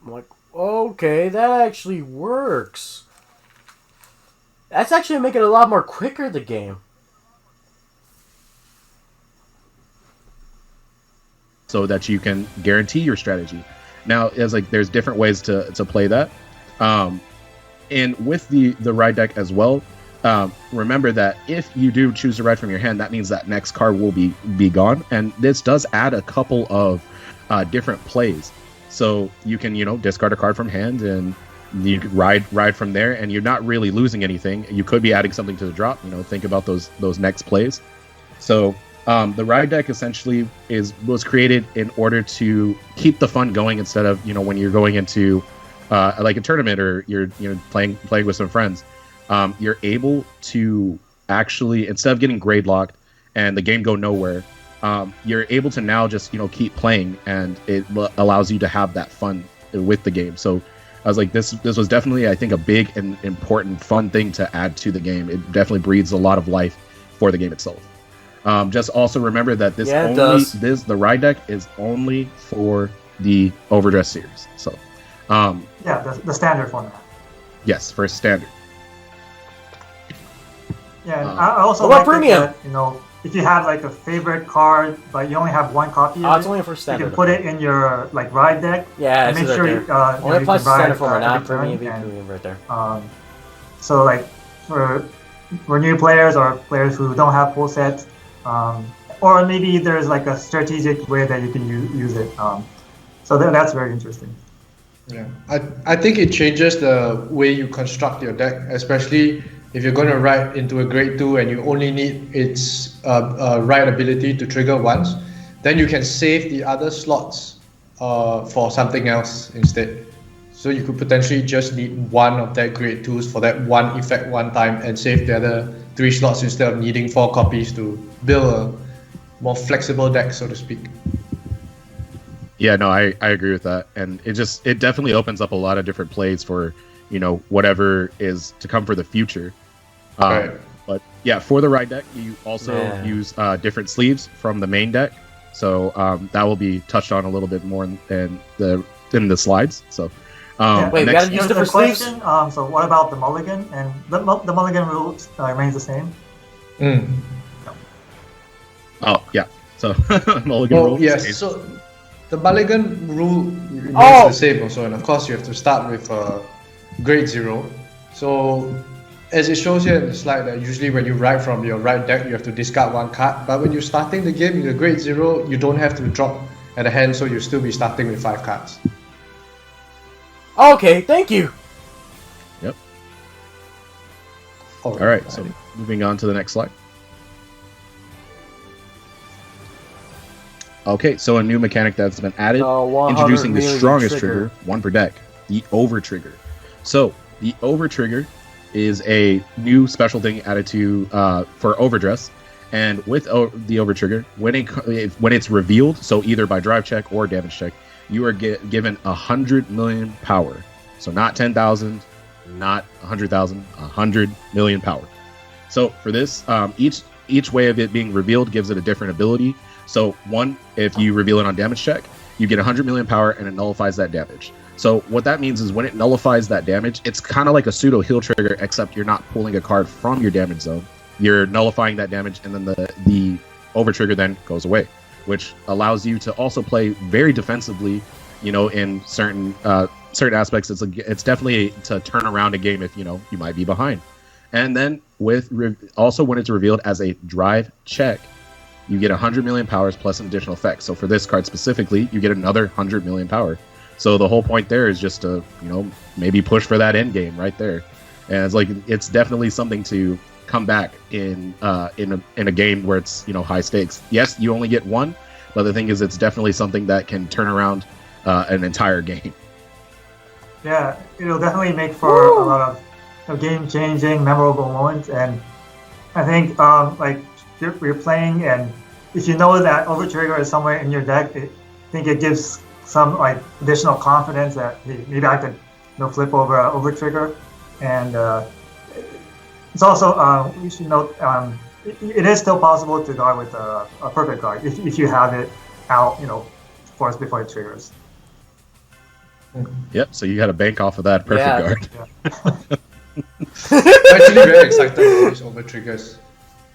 I'm like, okay, that actually works. That's actually making it a lot more quicker, the game. So that you can guarantee your strategy. Now, there's different ways to play that. And with the ride deck as well, remember that if you do choose to ride from your hand, that means that next card will be gone. And this does add a couple of different plays. So you can, discard a card from hand and you can ride from there, and you're not really losing anything. You could be adding something to the drop. Think about those next plays. So the ride deck essentially was created in order to keep the fun going, instead of when you're going into like a tournament, or you're playing with some friends. You're able to actually, instead of getting grade locked and the game go nowhere, you're able to now just keep playing, and it allows you to have that fun with the game. So I was like, this was definitely, I think, a big and important fun thing to add to the game. It definitely breathes a lot of life for the game itself. Just also remember that the ride deck is only for the Overdress series. So the standard format. Yes, for standard. Yeah, and I also like that, if you have like a favorite card, but you only have 1 copy of it's only for standard. You can put it in your ride deck. Yeah, and make sure you only applies to standard format, not premium. premium right there. So for new players or players who don't have full sets, or maybe there's like a strategic way that you can use it. So that's very interesting. Yeah, I think it changes the way you construct your deck, especially if you're going to ride into a grade 2 and you only need its ride ability to trigger once, then you can save the other slots for something else instead. So you could potentially just need 1 of that grade 2s for that one effect one time, and save the other 3 slots instead of needing 4 copies to build more flexible deck, so to speak. Yeah, no, I agree with that, and it definitely opens up a lot of different plays for whatever is to come for the future. Right. But yeah, for the ride deck, you also use different sleeves from the main deck, so that will be touched on a little bit more in the slides. So wait, we gotta use different sleeves. So what about the mulligan? And the mulligan rule remains the same. Oh yeah, so mulligan rule. Yes, so the mulligan rule remains the same also, and of course you have to start with grade 0. So as it shows here in the slide, that usually when you ride from your right deck, you have to discard 1 card. But when you're starting the game in the grade 0, you don't have to drop at the hand, so you'll still be starting with 5 cards. Okay, thank you. Yep. All right, so moving on to the next slide. Okay, so a new mechanic that's been added, introducing the strongest trigger, 1 per deck, the over trigger. So the over trigger is a new special thing added to for overdress, and with the over trigger, when it's revealed, so either by drive check or damage check, you are given 100 million power. So not 10,000, not 100,000, 100 million power. So for this, each way of it being revealed gives it a different ability. So one, if you reveal it on damage check, you get 100 million power and it nullifies that damage. So what that means is when it nullifies that damage, it's kind of like a pseudo heal trigger, except you're not pulling a card from your damage zone. You're nullifying that damage, and then the over trigger then goes away, which allows you to also play very defensively. In certain aspects, it's definitely to turn around a game if you might be behind. And then also when it's revealed as a drive check, you get 100 million powers plus an additional effect. So for this card specifically, you get another 100 million power. So the whole point there is just to maybe push for that end game right there. And it's definitely something to come back in a game where it's high stakes. Yes, you only get 1, but the thing is, it's definitely something that can turn around an entire game. Yeah, it'll definitely make for a lot of game-changing, memorable moments. And I think you're playing, and if you know that over trigger is somewhere in your deck, I think it gives some additional confidence that maybe I could flip over trigger. And it's also we should note it is still possible to guard with a perfect guard if you have it out force before it triggers. Yep, so you got to bank off of that perfect guard. Yeah. I'm actually very excited for these over triggers.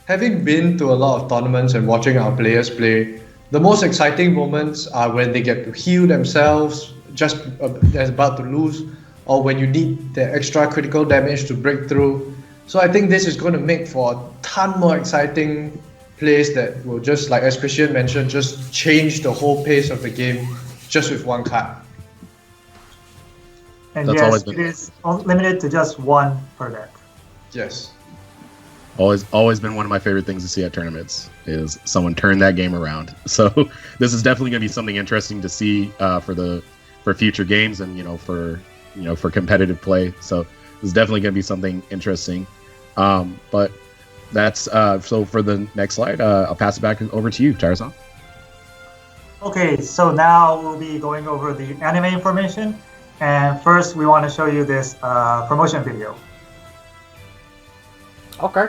Having been to a lot of tournaments and watching our players play, the most exciting moments are when they get to heal themselves just as about to lose, or when you need the extra critical damage to break through. So I think this is going to make for a ton more exciting plays that will just, like as Christian mentioned, just change the whole pace of the game just with 1 card. And yes, it is limited to just 1 per deck. Yes. Always been one of my favorite things to see at tournaments is someone turn that game around. So this is definitely going to be something interesting to see for future games and for competitive play. So this is definitely going to be something interesting. But that's so for the next slide, I'll pass it back over to you, Tarzan. Okay, so now we'll be going over the anime information, and first we want to show you this promotion video. Okay.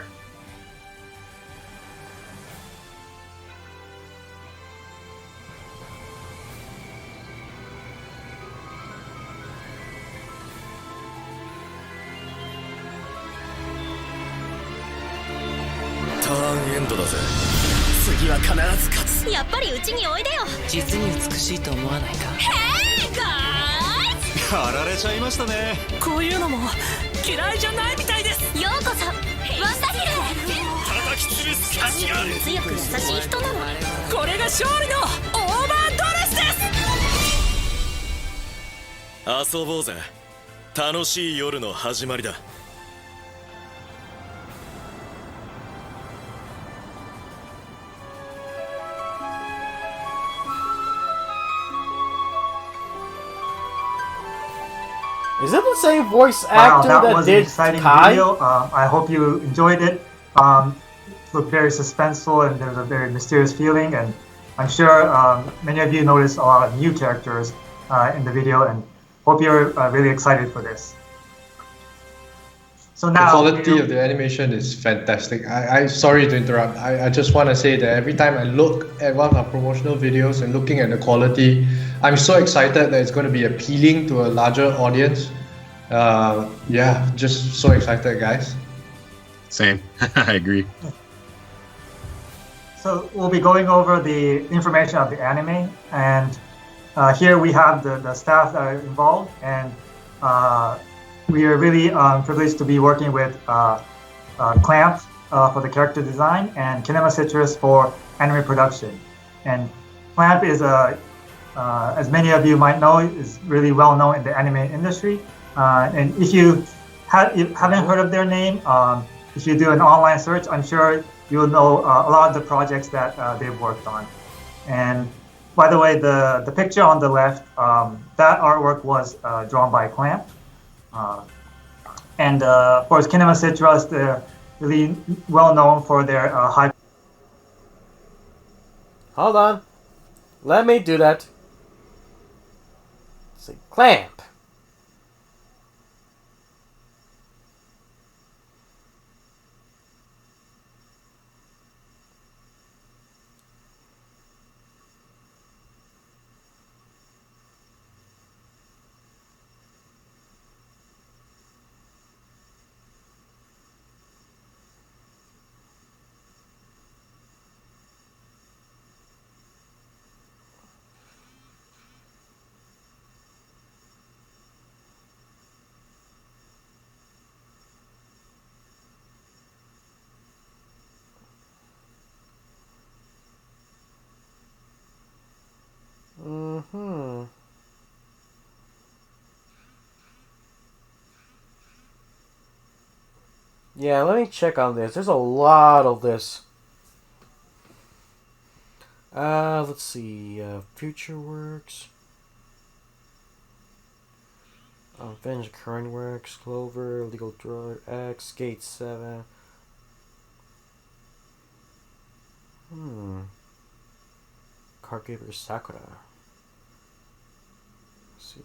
Is it the same voice actor that that was did an exciting Kai? video. I hope you enjoyed it. look very suspenseful, and there's a very mysterious feeling. And I'm sure many of you noticed a lot of new characters in the video, and hope you're really excited for this. So now, the quality of the animation is fantastic. I sorry to interrupt. I just want to say that every time I look at one of our promotional videos and looking at the quality, I'm so excited that it's going to be appealing to a larger audience. Yeah, just so excited, guys. Same. I agree. So we'll be going over the information of the anime, and here we have the staff that are involved, and we are really privileged to be working with Clamp for the character design and Kinema Citrus for anime production. And Clamp is, as many of you might know, is really well known in the anime industry. And if you haven't heard of their name, if you do an online search, I'm sure you'll know a lot of the projects that they've worked on. And by the way, the picture on the left, that artwork was drawn by Clamp. And of course, Kinema Citrus, they're really well known for their high. Hold on. Let me do that. Say Clamp. Yeah, let me check on this. There's a lot of this. Let's see. Future Works. Avenge Current Works, Clover, Legal Drug X, Gate 7. Cardfight Sakura. Let's see.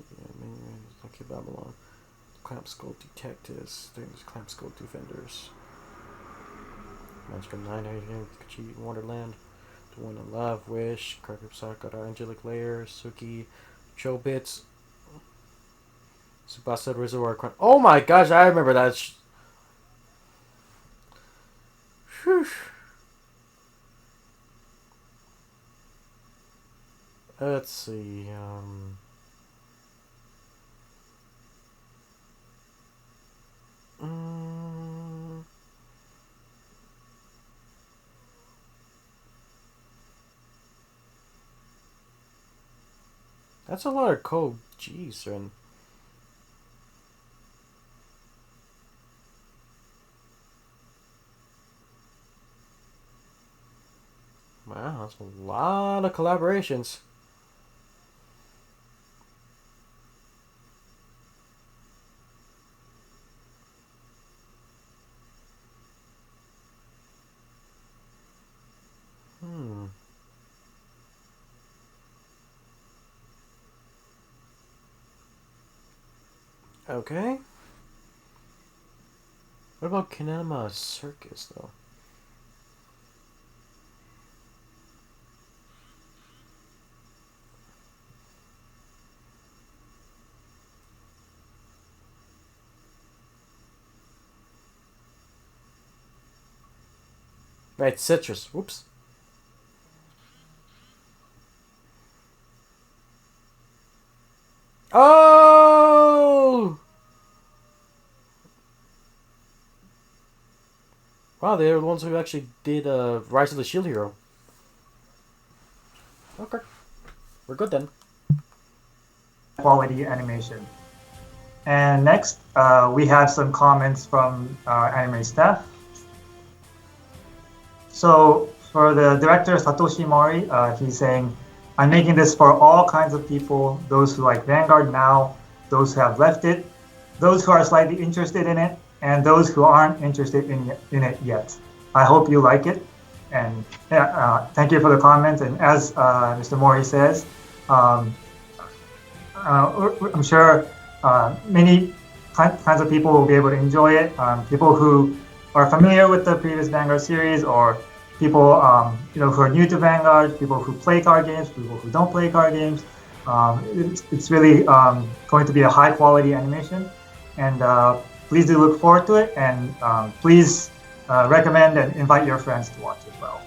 Lucky Babylon. Clamp Skull Detectives. There's Clamp Skull Defenders. Monster 9 Kachi Wonderland. The One in Love, Wish, Cardfight Sakura, Angelic Layer, Suki, Chobits, Tsubasa Reservoir. Oh my gosh, I remember that. Whew. Let's see. That's a lot of code. Jeez, man. Wow, that's a lot of collaborations. Okay. What about Kinema Circus, though? Right, Citrus. Whoops. Oh! Wow, they were the ones who actually did Rise of the Shield Hero. Okay. We're good then. Quality animation. And next, we have some comments from our anime staff. So for the director Satoshi Mori, he's saying, I'm making this for all kinds of people, those who like Vanguard now, those who have left it, those who are slightly interested in it, and those who aren't interested in it yet. I hope you like it. And thank you for the comments. And as Mr. Mori says, I'm sure many kinds of people will be able to enjoy it. People who are familiar with the previous Vanguard series, or people who are new to Vanguard, people who play card games, people who don't play card games. It's really going to be a high quality animation, and please do look forward to it, and please recommend and invite your friends to watch as well.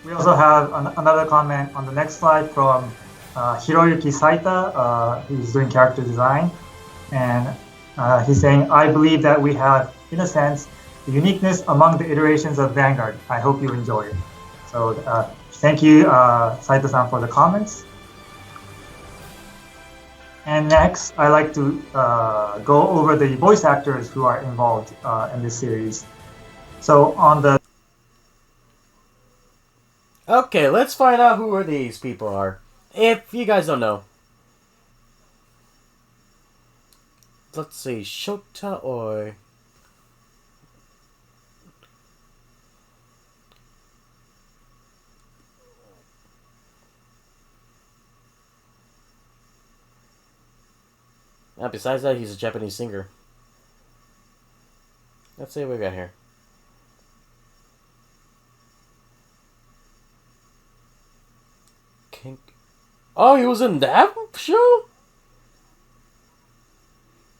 We also have another comment on the next slide from Hiroyuki Saita, who's doing character design, and he's saying, I believe that we have, in a sense, the uniqueness among the iterations of Vanguard. I hope you enjoy it. So thank you, Saita-san, for the comments. And next, I'd like to go over the voice actors who are involved in this series. So on the... Okay, let's find out who these people are. If you guys don't know. Let's see, Shota Oi. Besides that, he's a Japanese singer. Let's see what we got here. Kink. Oh, he was in that show?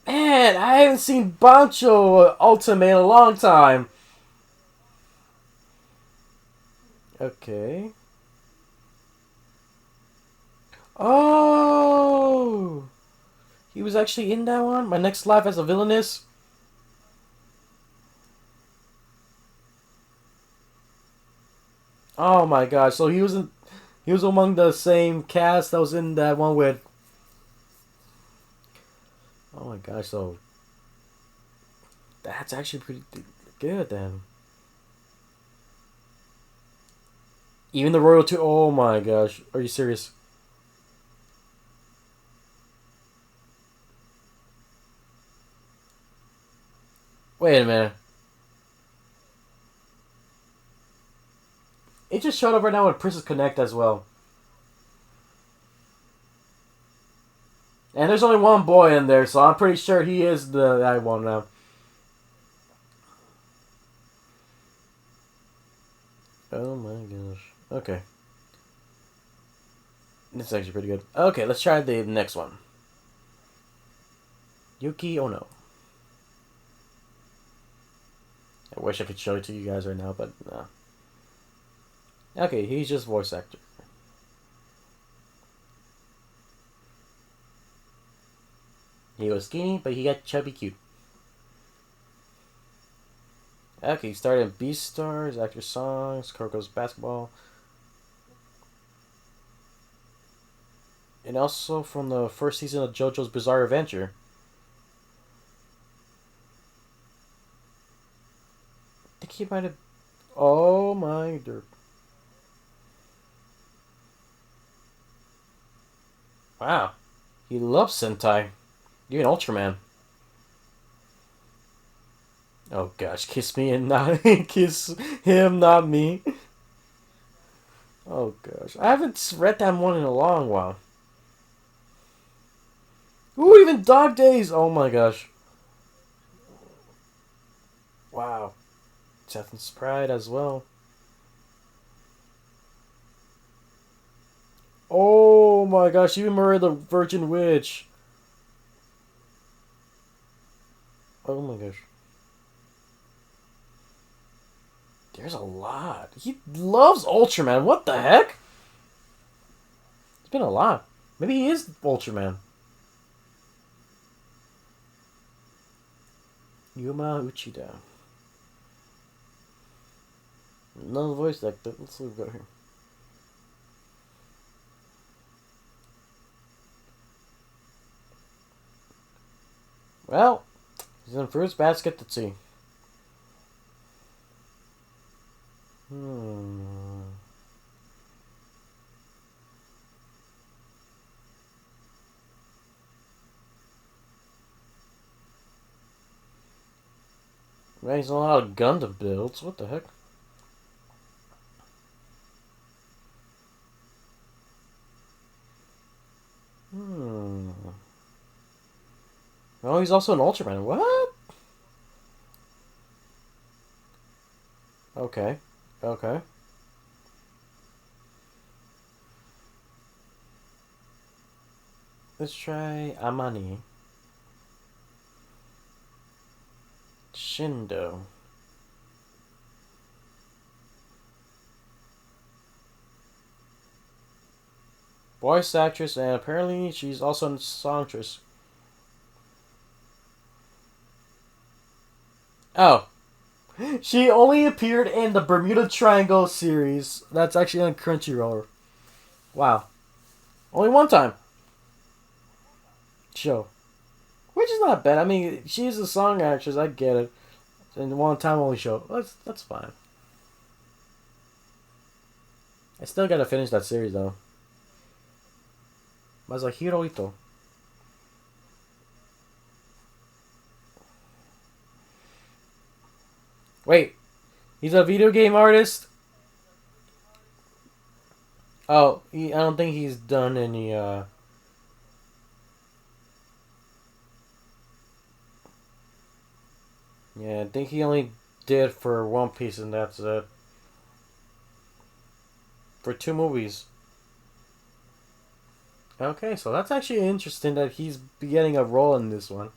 Man, I haven't seen Bancho Ultimate in a long time. Okay. Oh! He was actually in that one? My Next Life as a Villainess? Oh my gosh, so he was among the same cast that was in that one with... Oh my gosh, so... That's actually pretty good then. Even the Royal 2... Oh my gosh, are you serious? Wait a minute. It just showed up right now with Princess Connect as well. And there's only one boy in there, so I'm pretty sure he is that one now. Oh my gosh. Okay. This is actually pretty good. Okay, let's try the next one. Yuki Ono. I wish I could show it to you guys right now, but no. Okay, he's just voice actor. He was skinny, but he got chubby cute. Okay, he started in Beastars, Actor Songs, Kuroko's Basketball. And also from the first season of JoJo's Bizarre Adventure. I think he might have... Oh my dirt. Wow. He loves Sentai. You're an Ultraman. Oh gosh, kiss me and not... kiss him, not me. Oh gosh. I haven't read that one in a long while. Ooh, even Dog Days! Oh my gosh. Wow. Assassin's Pride as well. Oh my gosh, even Murray the Virgin Witch. Oh my gosh. There's a lot. He loves Ultraman. What the heck? It's been a lot. Maybe he is Ultraman. Yuma Uchida. No voice actor. Let's see what we got here. Well, he's in Fruits Basket. Let's see. Man, he's a lot of Gundam builds. What the heck? Oh, he's also an Ultraman. What? Okay. Okay. Let's try Amani. Shindo. Voice actress, and apparently she's also a songstress. Oh. She only appeared in the Bermuda Triangle series. That's actually on Crunchyroll. Wow. Only one time. Show. Which is not bad. I mean, she's a song actress. I get it. And one time only show. That's fine. I still gotta finish that series though. Masahiro Ito. Wait, he's a video game artist? Oh, I don't think he's done any, Yeah, I think he only did for One Piece and that's it. For 2 movies. Okay, so that's actually interesting that he's getting a role in this one.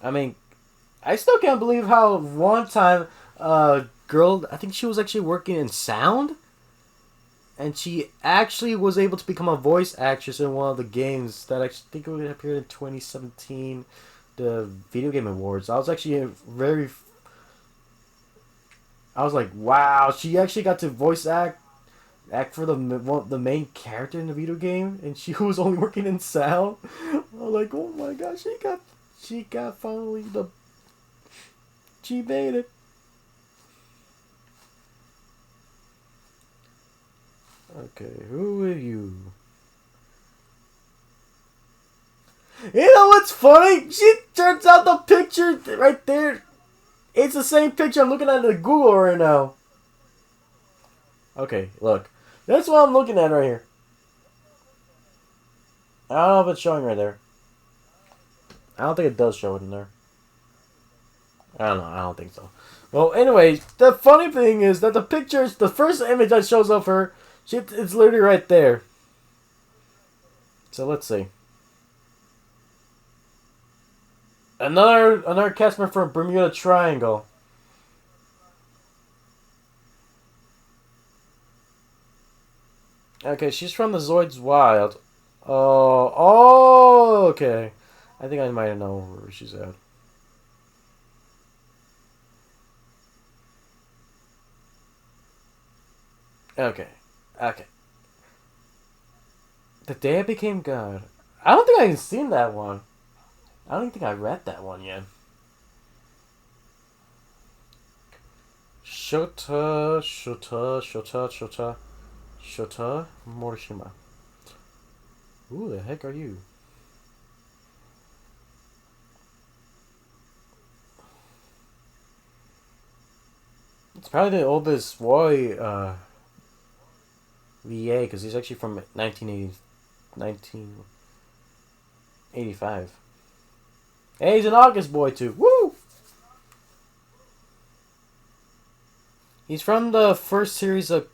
I mean, I still can't believe how one time girl, I think she was actually working in sound, and she actually was able to become a voice actress in one of the games that I think it appeared in 2017, the Video Game Awards. I was actually I was like, wow, she actually got to voice act for the main character in the video game, and she was only working in sound. I was like, oh my gosh, she got finally she made it. Okay, who are you? You know what's funny? She turns out the picture right there. It's the same picture I'm looking at in Google right now. Okay, look. That's what I'm looking at right here. I don't know if it's showing right there. I don't think it does show it in there. I don't know. I don't think so. Well, anyway, the funny thing is that the pictures, the first image that shows of her, it's literally right there. So let's see. Another cast member from Bermuda Triangle. Okay, she's from the Zoids Wild. Oh, okay. I think I might know where she's at. Okay. Okay. The Day I Became God. I don't think I've seen that one. I don't even think I read that one yet. Shota Morishima. Who the heck are you? It's probably the oldest boy VA because he's actually from 1985. Hey, he's an August boy too. Woo! He's from the first series of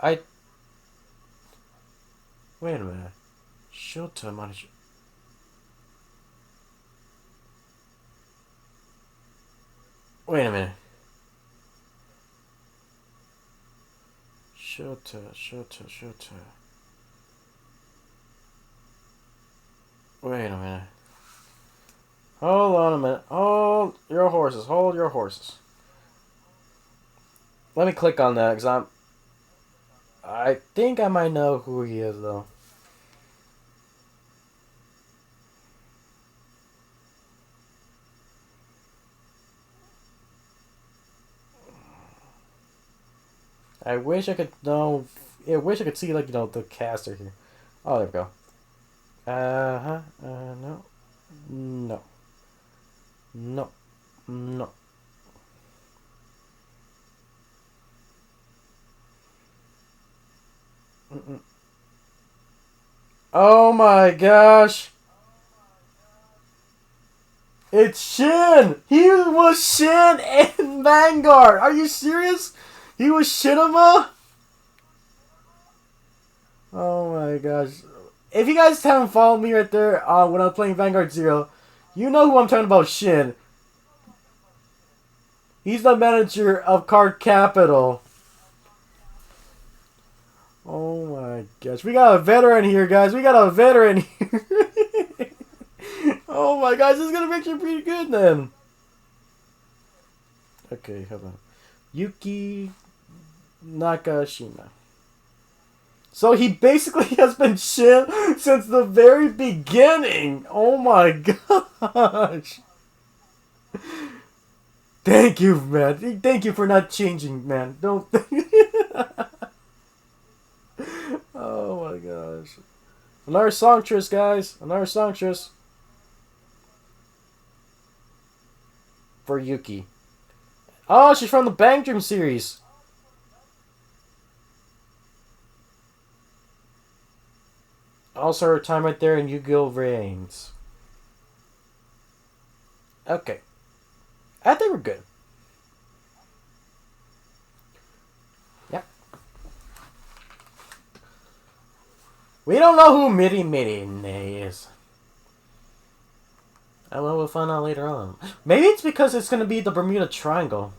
Wait a minute. Shota Morishima. Wait a minute. Shota. Wait a minute. Hold on a minute. Hold your horses. Let me click on that, because I think I might know who he is, though. I wish I could know. I wish I could see, like, the caster here. Oh, there we go. No. No. No. No. Mm-mm. Oh my gosh! It's Shin! He was Shin in Vanguard! Are you serious? He was Shinama? Oh my gosh. If you guys haven't followed me right there when I was playing Vanguard Zero, you know who I'm talking about, Shin. He's the manager of Card Capital. Oh my gosh. We got a veteran here, guys. We got a veteran here. Oh my gosh, this is gonna make you pretty good then. Okay, hold on. Yuki Nakashima. So he basically has been Shin since the very beginning. Oh my gosh. Thank you, man. Thank you for not changing, man. Don't. Oh my gosh. Another songstress, guys. Another songstress. For Yuki. Oh, she's from the Bang Dream series. Also her time right there in Yu-Gi-Oh! Reigns. Okay. I think we're good. Yep. We don't know who Miri Miri is. We'll find out later on. Maybe it's because it's going to be the Bermuda Triangle.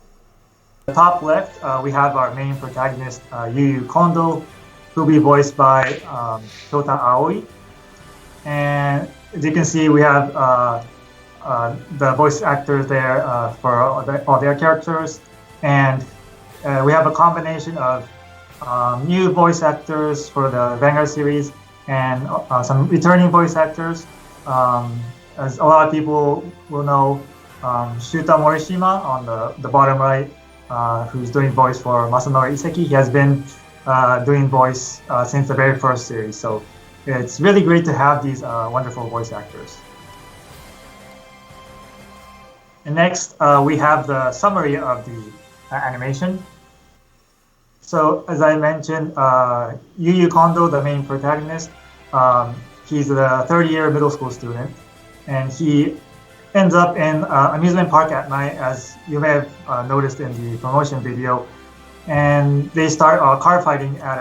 The top left, we have our main protagonist, Yu Yu Kondo, who will be voiced by Shota Aoi. And as you can see, we have the voice actors there for all their characters. And we have a combination of new voice actors for the Vanguard series and some returning voice actors. As a lot of people will know, Shuta Morishima on the bottom right, who's doing voice for Masanori Iseki. He has been doing voice since the very first series. So it's really great to have these wonderful voice actors. And next, we have the summary of the animation. So as I mentioned, Yu Yu Kondo, the main protagonist, he's a third-year middle school student, and he ends up in amusement park at night, as you may have noticed in the promotion video. And they start car fighting at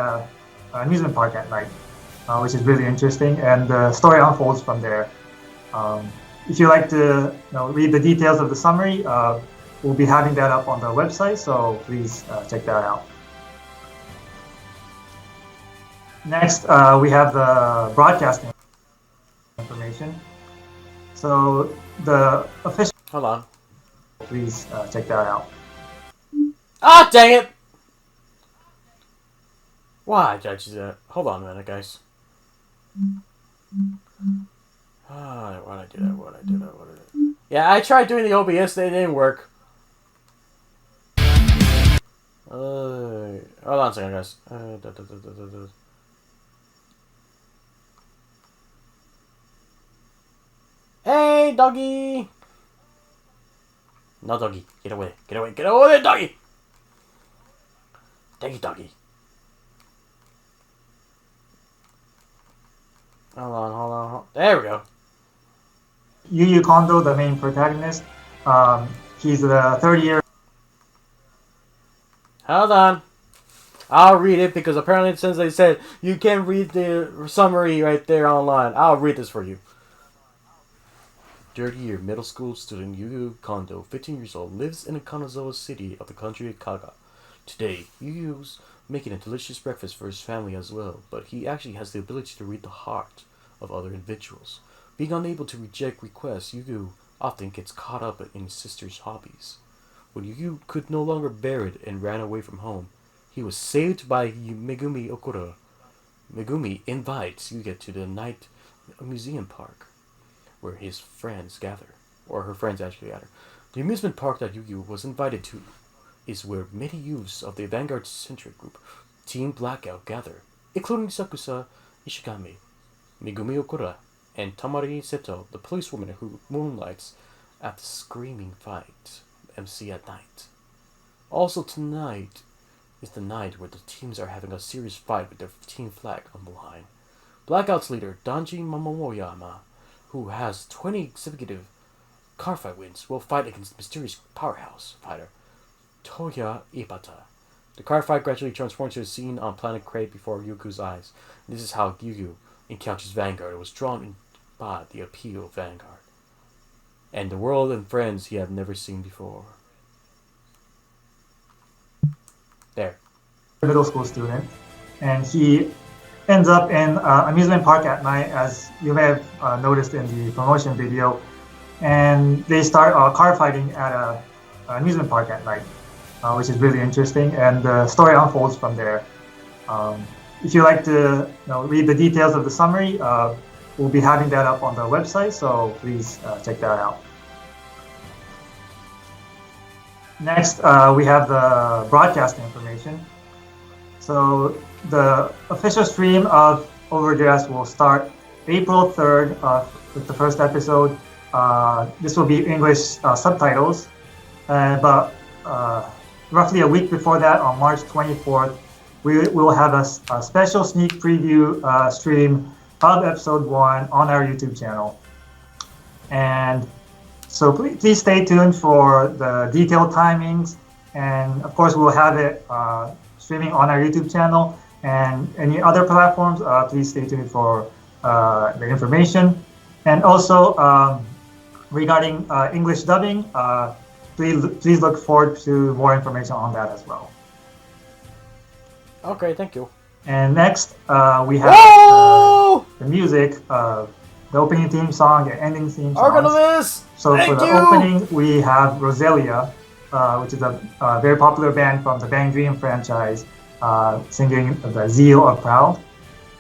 an amusement park at night, which is really interesting. And the story unfolds from there. If you like to read the details of the summary, we'll be having that up on the website, so please check that out. Next, we have the broadcasting information. So the official... Hold on. Please check that out. Ah, dang it! Why did I do that? Hold on a minute, guys. Why'd I do that? Yeah, I tried doing the OBS, it didn't work. Hold on a second, guys. Hey, doggy! No, doggy. Get away. Get away. Get away, doggy! Doggy. Hold on. There we go. Yu Yu Kondo, the main protagonist, he's the third-year... Hold on. I'll read it because apparently since they said you can read the summary right there online, I'll read this for you. Third-year middle school student Yu Yu Kondo, 15 years old, lives in the Kanazawa city of the country of Kaga. Today, Yu Yu's making a delicious breakfast for his family as well, but he actually has the ability to read the heart of other individuals. Being unable to reject requests, Yu Yu often gets caught up in his sister's hobbies. When Yu Yu could no longer bear it and ran away from home, he was saved by Megumi Okura. Megumi invites Yuga to the night museum park, where his friends gather, or her friends actually gather. The amusement park that Yu Yu was invited to is where many youths of the Vanguard-centric group, Team Blackout, gather, including Sakusa Ishigami, Megumi Okura, and Tamari Seto, the policewoman who moonlights at the Screaming Fight, MC at night. Also tonight is the night where the teams are having a serious fight with their team flag on the line. Blackout's leader, Danji Momoyama, who has 20 consecutive Cardfight wins, will fight against the mysterious powerhouse fighter, Toya Ibata. The Cardfight gradually transforms to a scene on planet Crate before Yugu's eyes. This is how Yugu encounters Vanguard and was drawn in by the appeal of Vanguard and the world and friends he had never seen before. There. Middle school student, and he ends up in amusement park at night, as you may have noticed in the promotion video, and they start car fighting at a amusement park at night, which is really interesting, and the story unfolds from there. If you like to read the details of the summary, we'll be having that up on the website, so please check that out. Next, we have the broadcast information. So the official stream of Overdress will start April 3rd with the first episode. This will be English subtitles, but roughly a week before that, on March 24th, we will have a special sneak preview stream of episode 1 on our YouTube channel. And so please stay tuned for the detailed timings, and of course we'll have it streaming on our YouTube channel and any other platforms. Please stay tuned for the information. And also regarding English dubbing, please look forward to more information on that as well. Okay, thank you. And next we have the music, the opening theme song, the ending theme song. So for the opening, we have Roselia, which is a very popular band from the Bang Dream franchise, singing the Zeal of Proud.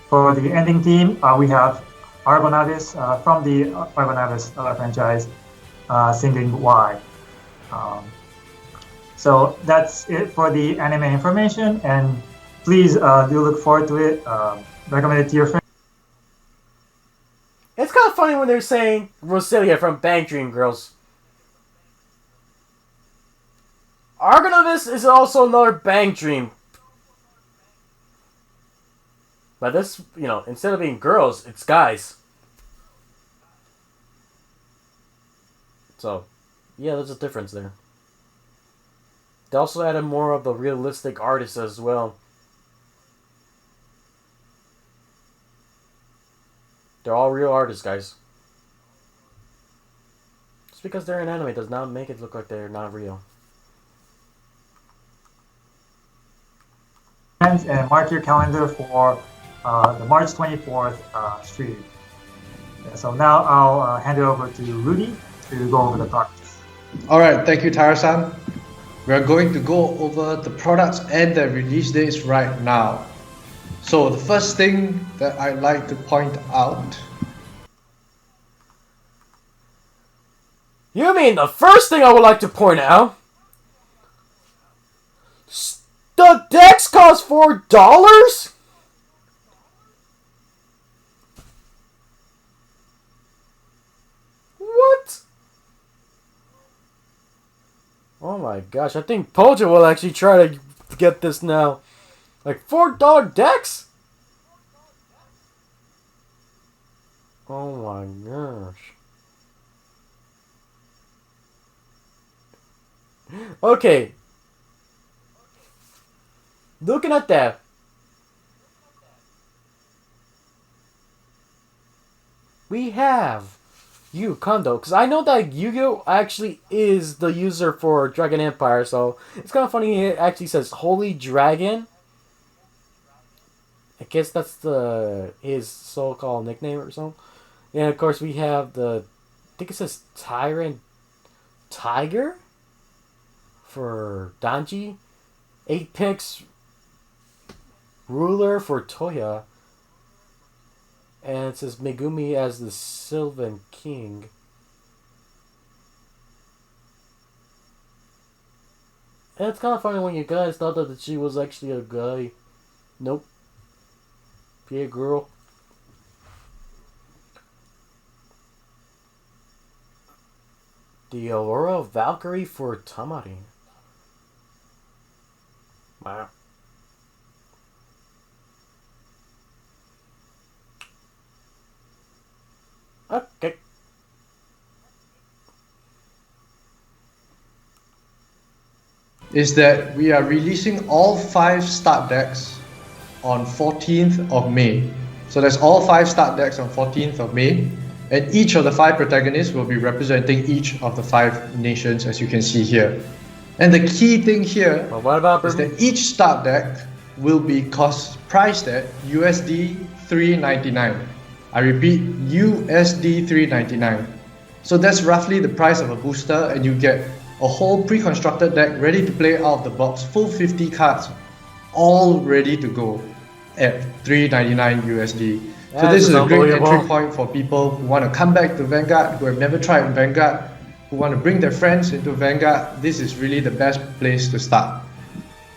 For the ending theme, we have Argonavis from the Argonavis franchise, singing Why. So that's it for the anime information, and please do look forward to it. Recommend it to your friends. It's kind of funny when they're saying Roselia from Bang Dream Girls. Argonavis is also another Bang Dream. But this, instead of being girls, it's guys. So, yeah, there's a difference there. They also added more of the realistic artists as well. They're all real artists, guys. Just because they're in anime does not make it look like they're not real. And mark your calendar for the March 24th stream. So now I'll hand it over to Rudy to go over the products. All right, thank you, Tara-san. We're going to go over the products and the release dates right now. So the first thing that I'd like to point out. You mean the first thing I would like to point out? The decks cost $4? What? Oh my gosh, I think Pojo will actually try to get this now. Like $4 decks? Oh my gosh. Okay. Looking at that. We have Yu Kondo, because I know that Yu-Gi-Oh! Actually is the user for Dragon Empire, so it's kind of funny it actually says Holy Dragon. I guess that's his so-called nickname or something. And of course we have I think it says Tyrant Tiger for Danji. 8 picks Ruler for Toya. And it says Megumi as the Sylvan King. And it's kind of funny when you guys thought that she was actually a guy. Nope. Be a girl. The Aurora Valkyrie for Tamari. Wow. Okay. Is that we are releasing all 5 start decks on 14th of May. So that's all 5 start decks on 14th of May, and each of the 5 protagonists will be representing each of the 5 nations, as you can see here. And the key thing here is that each start deck will be priced at USD 399. I repeat, USD 399. So that's roughly the price of a booster, and you get a whole pre-constructed deck ready to play out of the box, full 50 cards, all ready to go at 399 USD. So this is a great entry point for people who want to come back to Vanguard, who have never tried Vanguard, who want to bring their friends into Vanguard. This is really the best place to start.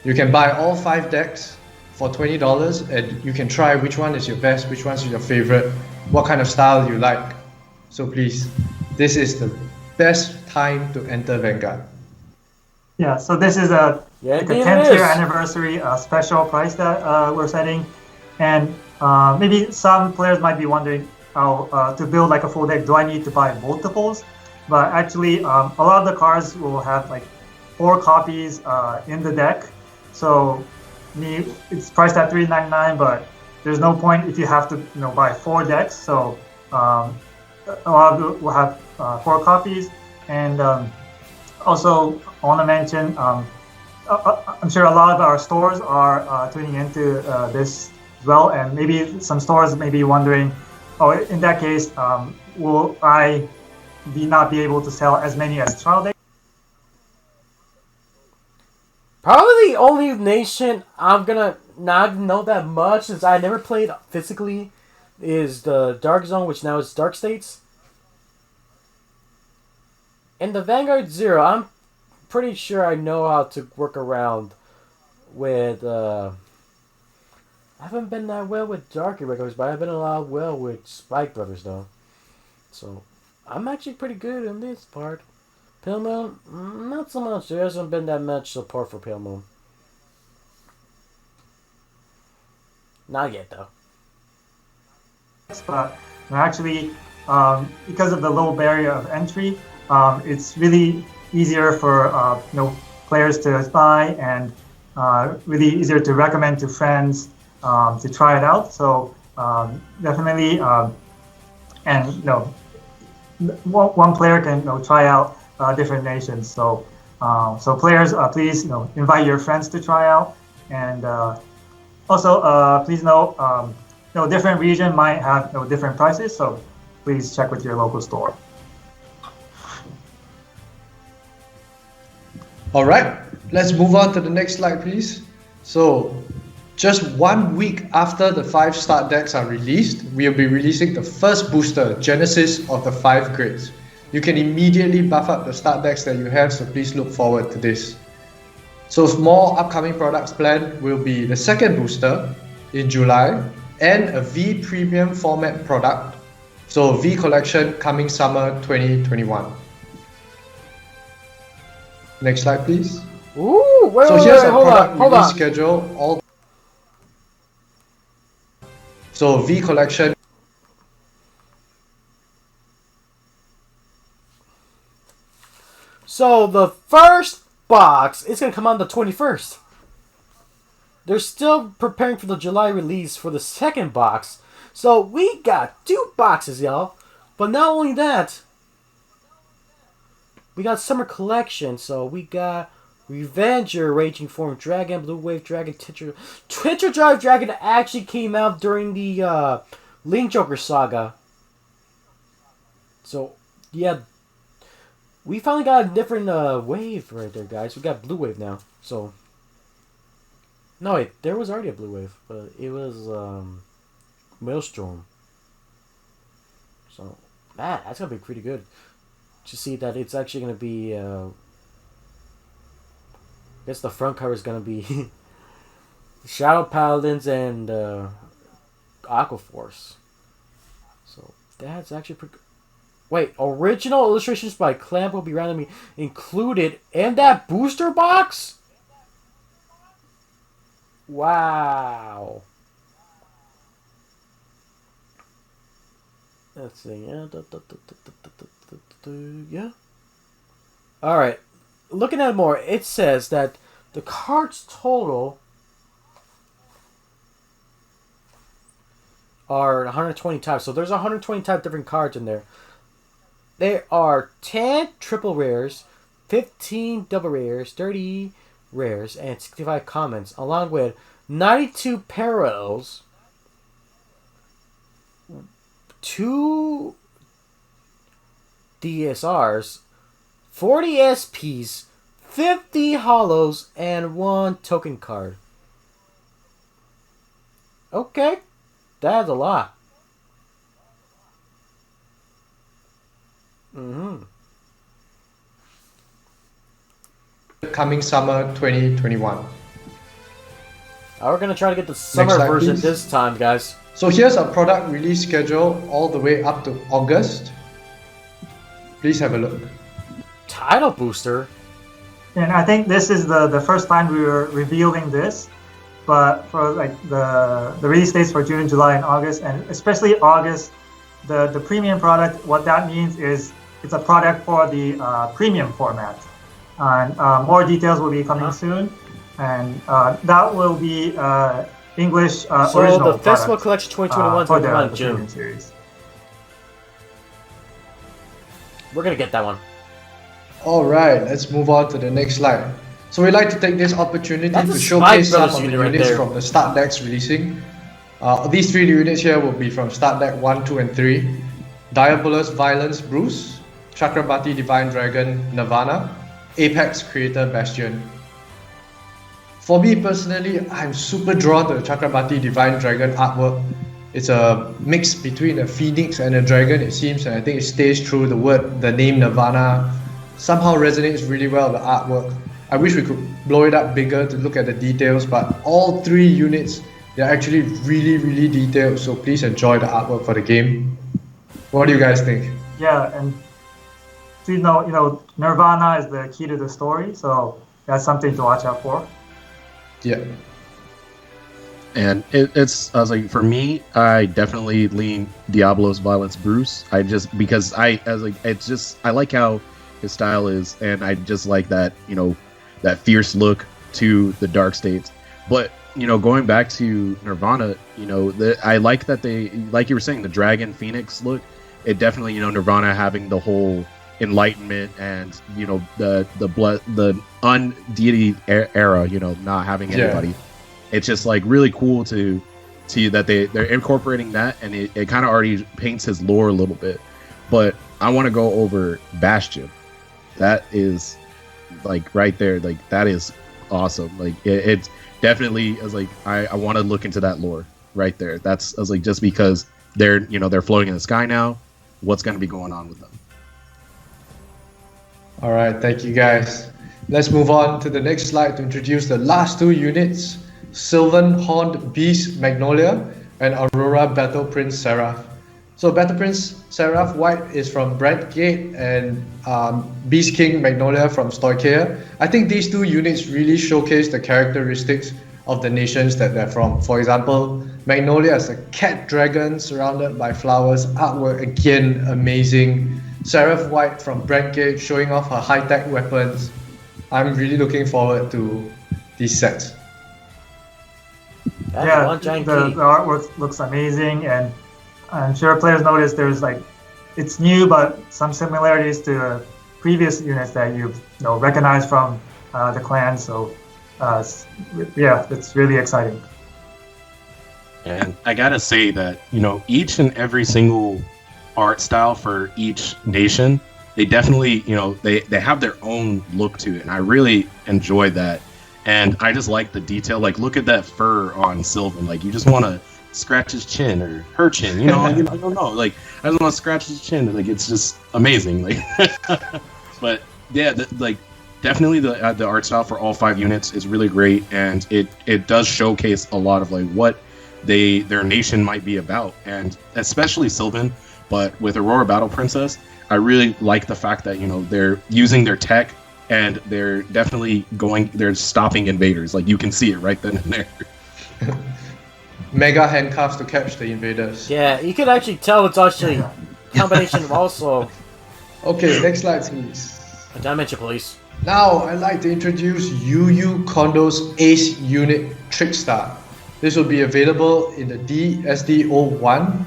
You can buy all 5 decks for $20, and you can try which one is your best, which one's your favorite, what kind of style you like. So please, this is the best time to enter Vanguard. Yeah, so this is a 10th year anniversary special price that we're setting, and maybe some players might be wondering, to build like a full deck, do I need to buy multiples? But actually, a lot of the cards will have like 4 copies in the deck, so it's priced at $399, but there's no point if you have to buy 4 decks. So a lot of it will have 4 copies, and also I want to mention, I'm sure a lot of our stores are tuning into this as well, and maybe some stores may be wondering, oh, in that case, will I not be able to sell as many as trial decks? Probably the only nation I'm gonna not know that much, since I never played physically, is the Dark Zone, which now is Dark States. And the Vanguard Zero, I'm pretty sure I know how to work around with, I haven't been that well with Dark Irregulars, but I've been a lot well with Spike Brothers, though. So, I'm actually pretty good in this part. Pale Moon, not so much. There hasn't been that much support for Pale Moon. Not yet, though. But actually, because of the low barrier of entry, it's really easier for players to buy, and really easier to recommend to friends to try it out. So definitely, and one player can try out different nations. So so players, please invite your friends to try out, and also please know different region might have different prices. So please check with your local store. All right, let's move on to the next slide, please. So just 1 week after the 5 start decks are released, we'll be releasing the first booster, Genesis of the 5 Grids. You can immediately buff up the start decks that you have, so please look forward to this. So more upcoming products planned will be the second booster in July, and a V Premium format product. So V Collection coming summer 2021. Next slide, please. Ooh, so here's a product release schedule. So V Collection. So the first box is going to come on the 21st. They're still preparing for the July release for the second box. So we got 2 boxes, y'all. But not only that, we got Summer Collection. So we got Revenger, Raging Form Dragon, Blue Wave Dragon, Twitcher Drive Dragon that actually came out during the Link Joker saga. So, yeah. We finally got a different wave right there, guys. We got Blue Wave now. So, no, wait. There was already a Blue Wave. But it was Maelstrom. So, man, that's going to be pretty good. To see that it's actually going to be... I guess the front cover is going to be Shadow Paladins and Aqua Force. So, that's actually pretty good. Wait, original illustrations by Clamp will be randomly included in that booster box? Wow. Let's see. Yeah. Alright. Looking at it more, it says that the cards total are 120 types. So there's 120 type different cards in there. There are 10 triple rares, 15 double rares, 30 rares, and 65 comments, along with 92 parallels, 2 DSRs, 40 SPs, 50 holos, and 1 token card. Okay, that's a lot. Coming summer 2021. We're gonna try to get the summer slide, version please. this time, guys. So here's our product release schedule all the way up to August. Please have a look. Title booster. And I think this is the first time we were revealing this, but for like the release dates for June, July, and August, and especially August, the premium product. What that means is it's a product for the premium format, and more details will be coming soon, and that will be English So original the Festival product, Collection 2021 is for going to come out in the June. premium series. We're gonna get that one. Alright, let's move on to the next slide. So we'd like to take this opportunity That's to a showcase Spy some Brothers of the unit right units there. from the start decks releasing. These 3 units here will be from start deck 1, 2, and 3. Diabolus Violence Bruce, Chakrabarti Divine Dragon Nirvana, Apex Creator Bastion. For me personally, I'm super drawn to the Chakrabarti Divine Dragon artwork. It's a mix between a phoenix and a dragon, it seems, and I think it stays true. The name Nirvana somehow resonates really well with the artwork. I wish we could blow it up bigger to look at the details, but all 3 units, they're actually really detailed, so please enjoy the artwork for the game. What do you guys think? Yeah, and so you know, Nirvana is the key to the story, so that's something to watch out for. Yeah. And it's, I was like, for me, I definitely lean Diablo's Violence Bruce. Because I like how his style is, and I just like that, that fierce look to the Dark States. But, going back to Nirvana, I like that they, like you were saying, the Dragon Phoenix look. It definitely, Nirvana having the whole enlightenment and, the undeity era, not having anybody. Yeah. It's just like really cool to see that they're incorporating that, and it kind of already paints his lore a little bit. But I want to go over Bastion. That is like right there, like that is awesome. Like it's definitely, I was like, I want to look into that lore right there. I was like, just because they're floating in the sky now, what's going to be going on with them? All right, thank you guys. Let's move on to the next slide to introduce the last 2 units, Sylvan Horned Beast Magnolia and Aurora Battle Prince Seraph. So Battle Prince Seraph White is from Brandgate, and Beast King Magnolia from Stoicheia. I think these 2 units really showcase the characteristics of the nations that they're from. For example, Magnolia is a cat dragon surrounded by flowers. Artwork again amazing. Seraph White from Brandgate showing off her high-tech weapons. I'm really looking forward to these sets. That's Yeah, one giant the key. artwork looks amazing, and I'm sure players noticed there's it's new, but some similarities to previous units that you've recognized from the clan. So yeah, it's really exciting. And I gotta say that each and every single art style for each nation, they definitely they have their own look to it, and I really enjoyed that. And I just like the detail. Like, look at that fur on Sylvan. Like, you just want to scratch his chin or her chin. I don't know. Like, I just want to scratch his chin. Like, it's just amazing. Like, but yeah, definitely the art style for all 5 units is really great, and it does showcase a lot of like what their nation might be about, and especially Sylvan But with Aurora Battle Princess, I really like the fact that, you know, they're using their tech and they're definitely they're stopping invaders. Like, you can see it right then and there. Mega handcuffs to catch the invaders. Yeah, you can actually tell it's actually a combination of also Okay, next slide, please. a dimension police. Now, I'd like to introduce Yu Kondo's Ace Unit Trickstar. This will be available in the DSD01.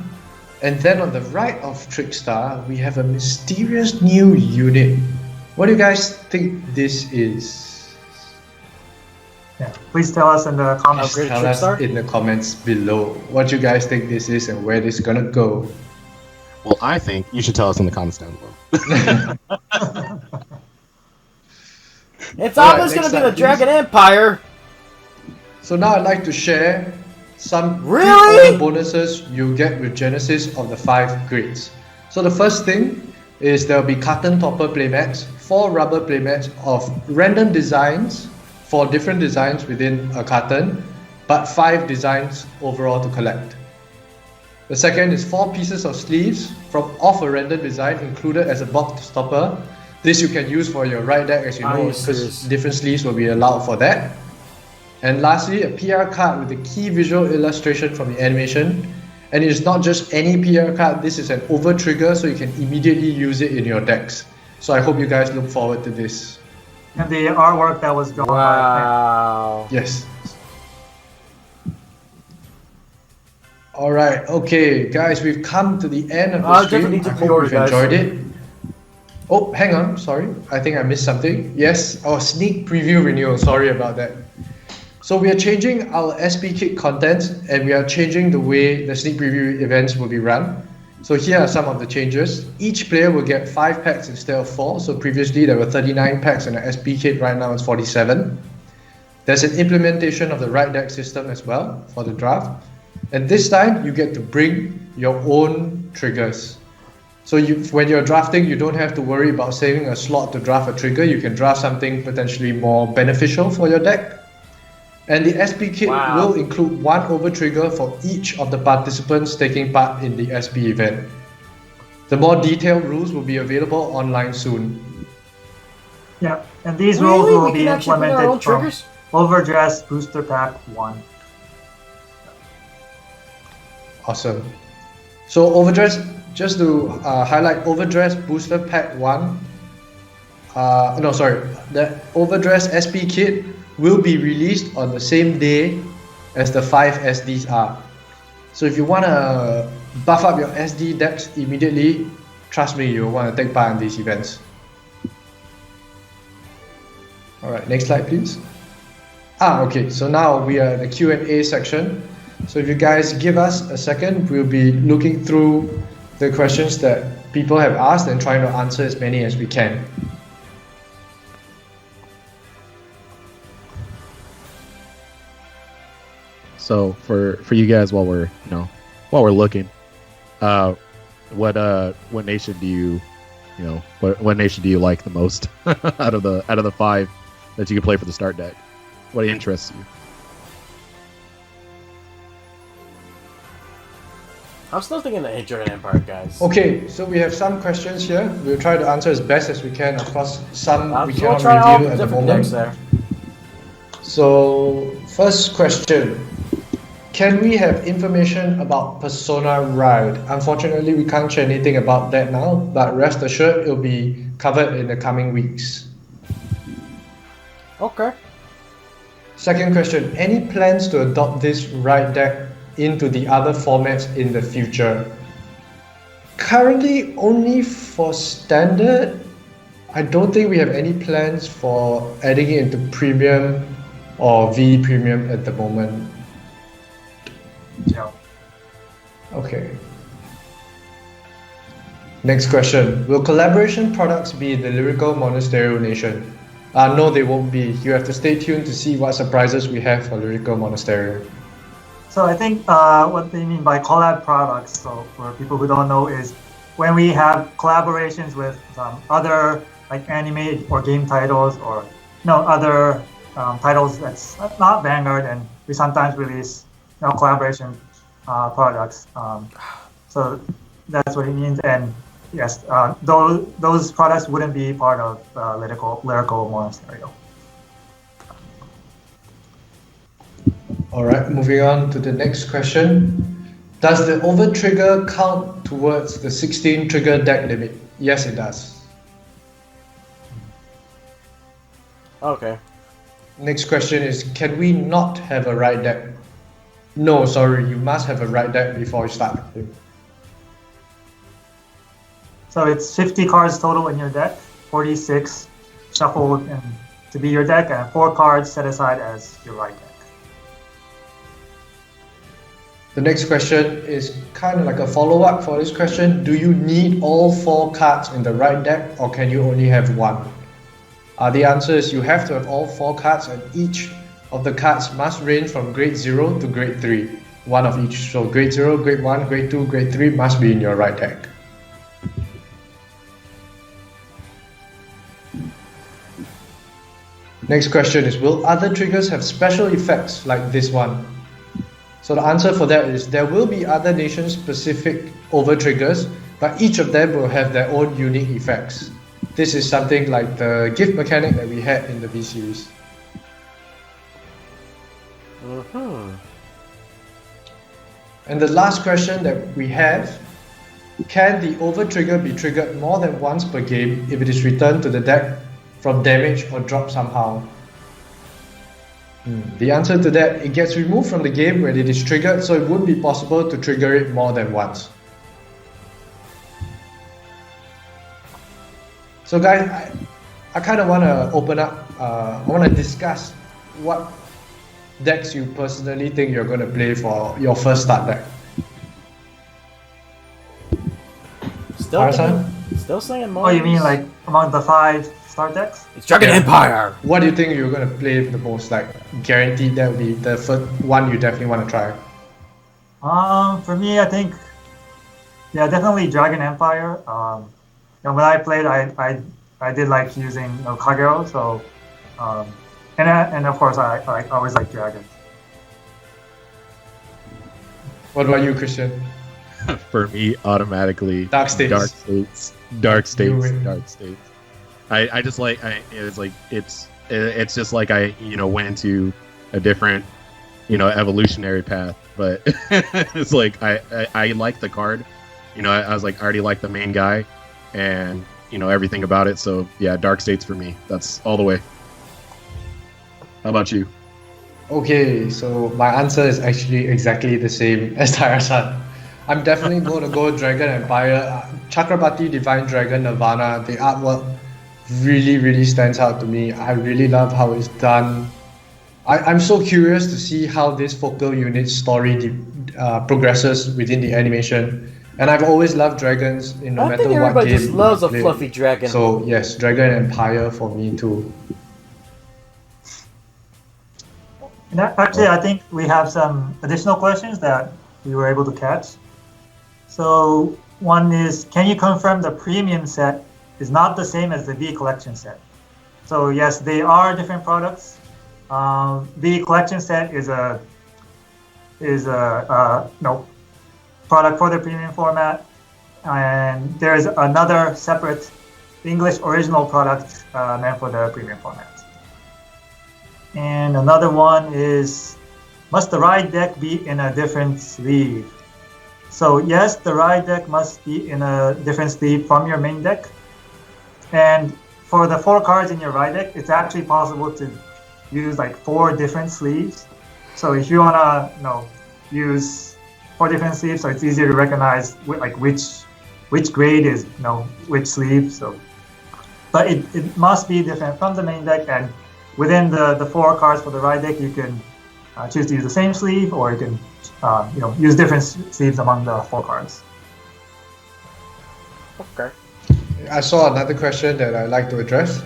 And then on the right of Trickstar, we have a mysterious new unit. What do you guys think this is? Yeah, please tell us in the comments. Upgraded Tell us Trickstar? in the comments below what you guys think this is and where this is gonna go. Well, I think you should tell us in the comments down below. It's Alright, always going next to be slide, the Dragon please. Empire. So now I'd like to share some Really? pre-order bonuses you get with Genesis of the 5 grids. So the first thing is there'll be carton topper playmats, 4 rubber playmats of random designs, 4 different designs within a carton, but 5 designs overall to collect. The second is 4 pieces of sleeves off a random design included as a box stopper. This you can use for your right deck, as you Are know, you because serious? different sleeves will be allowed for that. And lastly, a PR card with a key visual illustration from the animation. And it's not just any PR card, this is an over trigger, so you can immediately use it in your decks. So I hope you guys look forward to this. And the artwork that was drawn by Wow. Yes. Alright, okay, guys, we've come to the end of the I stream. definitely need to I hope pre-order, you've guys. enjoyed it. Oh, hang on, sorry. I think I missed something. Yes, our sneak preview renewal. Sorry about that. So we are changing our SP Kit content and we are changing the way the sneak preview events will be run. So here are some of the changes. Each player will get 5 packs instead of 4. So previously there were 39 packs in the SP Kit, right now it's 47. There's an implementation of the right deck system as well for the draft. And this time you get to bring your own triggers. So when you're drafting, you don't have to worry about saving a slot to draft a trigger. You can draft something potentially more beneficial for your deck. And the SP kit Wow. will include 1 over trigger for each of the participants taking part in the SP event. The more detailed rules will be available online soon. Yeah, and these Really? rules We will can be actually bring our own implemented from triggers? Overdress Booster Pack 1. Awesome. So Overdress, just to highlight, Overdress Booster Pack 1, the Overdress SP kit will be released on the same day as the 5 SDs are. So if you want to buff up your SD decks immediately, trust me, you'll want to take part in these events. Alright, next slide please. Okay, so now we are in the Q&A section. So if you guys give us a second, we'll be looking through the questions that people have asked and trying to answer as many as we can. So for you guys, while we're looking, what nation do you what nation do you like the most out of the 5 that you can play for the start deck? What interests you? I'm still thinking the Dragon Empire, guys. Okay, so we have some questions here. We'll try to answer as best as we can. Of course, some we We'll cannot try all review the at the different moment. decks there. So, first question. Can we have information about Persona Ride? Unfortunately, we can't share anything about that now, but rest assured it'll be covered in the coming weeks. Okay. Second question. Any plans to adopt this Ride deck into the other formats in the future? Currently, only for Standard. I don't think we have any plans for adding it into Premium or V Premium at the moment. Yeah. Okay. Next question. Will collaboration products be in the Lyrical Monasterio Nation? No, they won't be. You have to stay tuned to see what surprises we have for Lyrical Monasterio. So I think what they mean by collab products, so for people who don't know, is when we have collaborations with other like anime or game titles or other titles that's not Vanguard, and we sometimes release collaboration products. So that's what he means. And yes, those products wouldn't be part of lyrical monasterio. All right, moving on to the next question. Does the over trigger count towards the 16 trigger deck limit? Yes, it does. Okay. Next question is, can we not have a right deck? No, sorry, you must have a right deck before you start the game. So it's 50 cards total in your deck, 46 shuffled to be your deck, and 4 cards set aside as your right deck. The next question is kind of like a follow-up for this question. Do you need all 4 cards in the right deck, or can you only have 1? The answer is you have to have all 4 cards, and each of the cards must range from grade 0 to grade 3. One of each. So grade 0, grade 1, grade 2, grade 3 must be in your right deck. Next question is, will other triggers have special effects like this one? So the answer for that is there will be other nation-specific over triggers, but each of them will have their own unique effects. This is something like the gift mechanic that we had in the V series. And the last question that we have, can the over trigger be triggered more than once per game if it is returned to the deck from damage or dropped somehow? The answer to that, it gets removed from the game when it is triggered, so it would be possible to trigger it more than once. So guys, I kind of want to open up, I want to discuss what decks you personally think you're going to play for your first start deck. Still saying Oh, you mean like among the 5 start decks? it's Dragon Empire. What do you think you're going to play the most? Like, guaranteed that will be the first one you definitely want to try. For me, I think, yeah, definitely Dragon Empire. When I played, I did like using Kagero, so and of course I always like Dragon. What about you, Christian? For me, automatically Dark States. Dark States. I just like it's just like I went into a different evolutionary path, but it's like I like the card. I was like, I already like the main guy and everything about it, so yeah, Dark States for me. That's all the way. How about you? Okay, so my answer is actually exactly the same as Tyra-san. I'm definitely going to go Dragon Empire. Chakrabarti Divine Dragon Nirvana, the artwork really stands out to me. I really love how it's done. I'm so curious to see how this focal unit story progresses within the animation. And I've always loved dragons in no matter what game. I think everybody just loves a fluffy dragon. So yes, Dragon Empire for me too. And actually, I think we have some additional questions that we were able to catch. So one is, can you confirm the premium set is not the same as the V collection set? So yes, they are different products. V collection set is a product for the premium format, and there's another separate English original product meant for the premium format. And another one is, must the ride deck be in a different sleeve? So yes, the ride deck must be in a different sleeve from your main deck. And for the 4 cards in your ride deck, it's actually possible to use like 4 different sleeves. So if you wanna use 4 different sleeves, so it's easier to recognize like which grade is which sleeve. So, but it must be different from the main deck, and within the 4 cards for the ride deck, you can choose to use the same sleeve, or you can use different sleeves among the 4 cards. Okay. I saw another question that I'd like to address.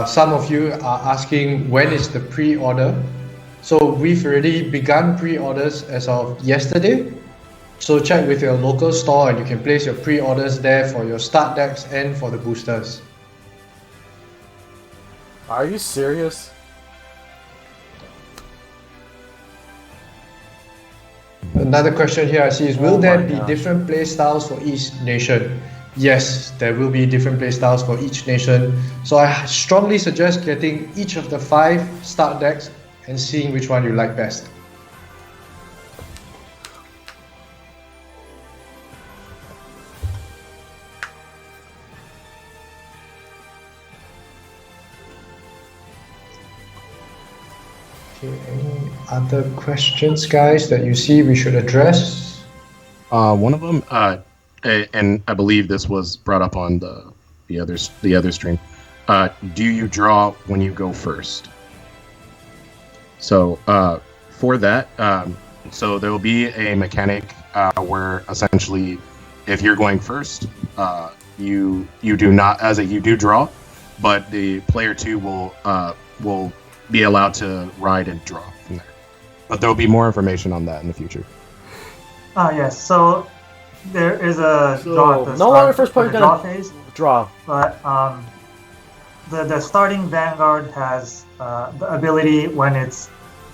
Some of you are asking, when is the pre-order? So we've already begun pre-orders as of yesterday. So check with your local store and you can place your pre-orders there for your start decks and for the boosters. Are you serious? Another question here I see is, will Oh there my be gosh. different play styles for each nation? Yes, there will be different play styles for each nation. So I strongly suggest getting each of the 5 start decks and seeing which one you like best. Okay, any other questions, guys, that you see we should address? One of them, and I believe this was brought up on the other stream. Do you draw when you go first? So for that, so there will be a mechanic where essentially, if you're going first, you do not, you do draw, but the player 2 will be allowed to ride and draw from there. But there will be more information on that in the future. Yes. So there is a draw at the no start longer first player of the gonna draw phase, draw. but the starting Vanguard has the ability when it's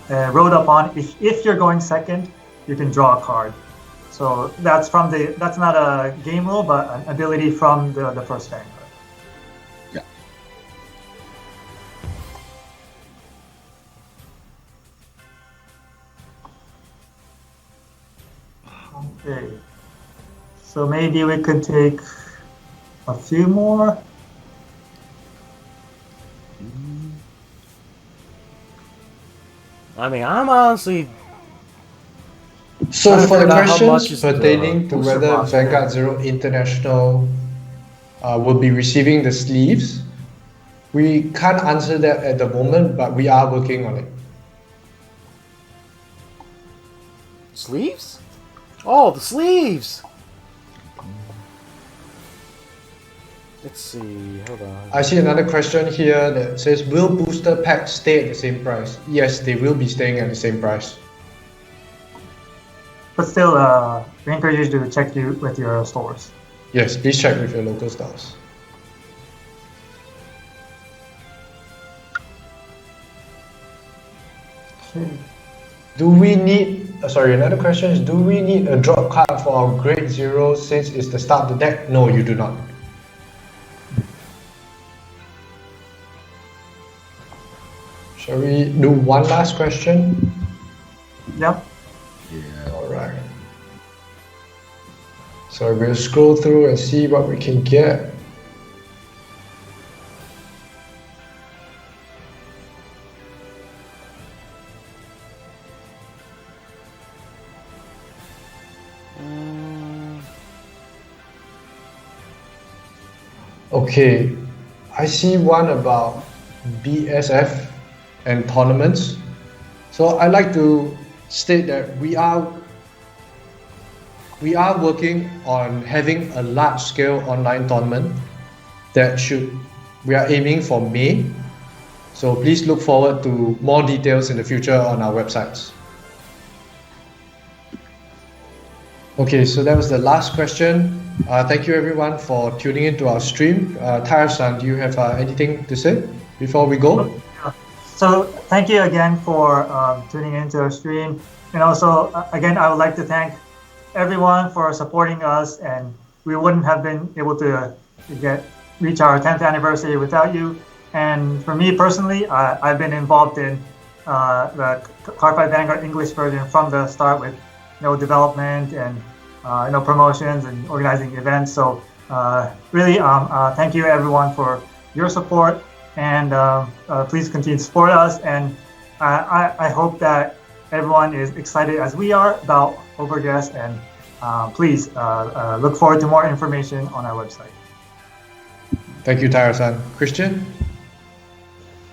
rode upon. If you're going second, you can draw a card. So that's not a game rule, but an ability from the first Vanguard. Yeah. Okay. So maybe we could take a few more. I mean, I'm honestly. So Trying to for the figure out how much questions is the pertaining to booster whether box Vanguard Zero International will be receiving the sleeves, we can't answer that at the moment, but we are working on it. Sleeves? Oh, the sleeves! Let's see, hold on. I see another question here that says, will booster packs stay at the same price? Yes, they will be staying at the same price. But still, we encourage you to check with your stores. Yes, please check with your local stores. Okay. Do we need, another question is, do we need a drop card for our grade 0 since it's the start of the deck? No, you do not. Shall we do one last question? Yep. Yeah. Alright. So we'll scroll through and see what we can get. Okay, I see one about BSF and tournaments. So I'd like to state that we are working on having a large scale online tournament we are aiming for May. So please look forward to more details in the future on our websites. Okay, so that was the last question. Thank you everyone for tuning into our stream. Tyre-san, do you have anything to say before we go? So thank you again for tuning into our stream. And also, again, I would like to thank everyone for supporting us, and we wouldn't have been able to reach our 10th anniversary without you. And for me personally, I've been involved in the Cardfight Vanguard English version from the start with development and promotions and organizing events. So really, thank you everyone for your support, and please continue to support us. And I hope that everyone is excited as we are about Overguess, and please look forward to more information on our website. Thank you, Tyre-san. Christian?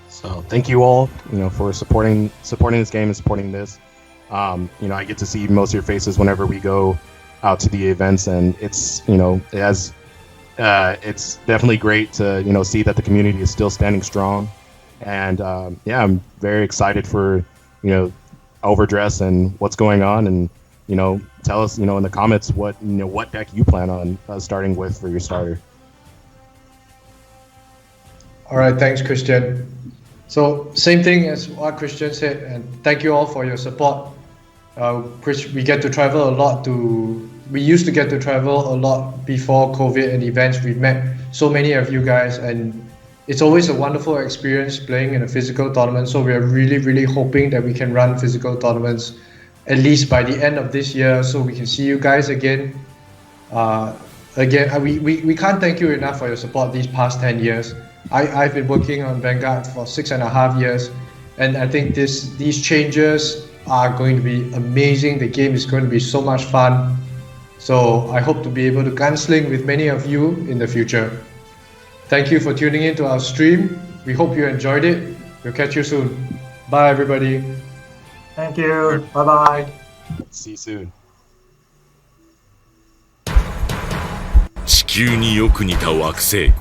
So thank you all, for supporting this game and supporting this. I get to see most of your faces whenever we go out to the events, and it's it's definitely great to see that the community is still standing strong. And I'm very excited for Overdress and what's going on, and tell us in the comments what deck you plan on starting with for your starter. All right, thanks, Christian. So same thing as what Christian said, and thank you all for your support. which we get to travel a lot to. We used to get to travel a lot before COVID and events. We've met so many of you guys, and it's always a wonderful experience playing in a physical tournament. So we are really, really hoping that we can run physical tournaments at least by the end of this year, so we can see you guys again. We can't thank you enough for your support these past 10 years. I've been working on Vanguard for 6.5 years, and I think these changes are going to be amazing. The game is going to be so much fun. So I hope to be able to gunsling with many of you in the future. Thank you for tuning in to our stream. We hope you enjoyed it. We'll catch you soon. Bye, everybody. Thank you. Bye bye. See you soon. 地球によく似た惑星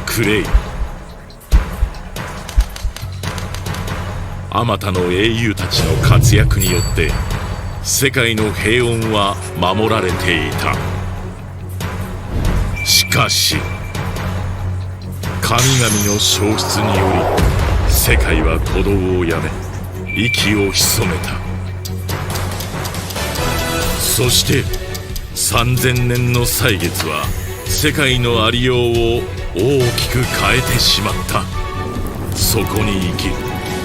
クレイ。あまたの英雄たちの活躍によって世界の平穏は守られていた。しかし神々の消失により世界は鼓動をやめ息を潜めた。そして3000年の歳月は世界のありようを大きく変えてしまった。そこに生きる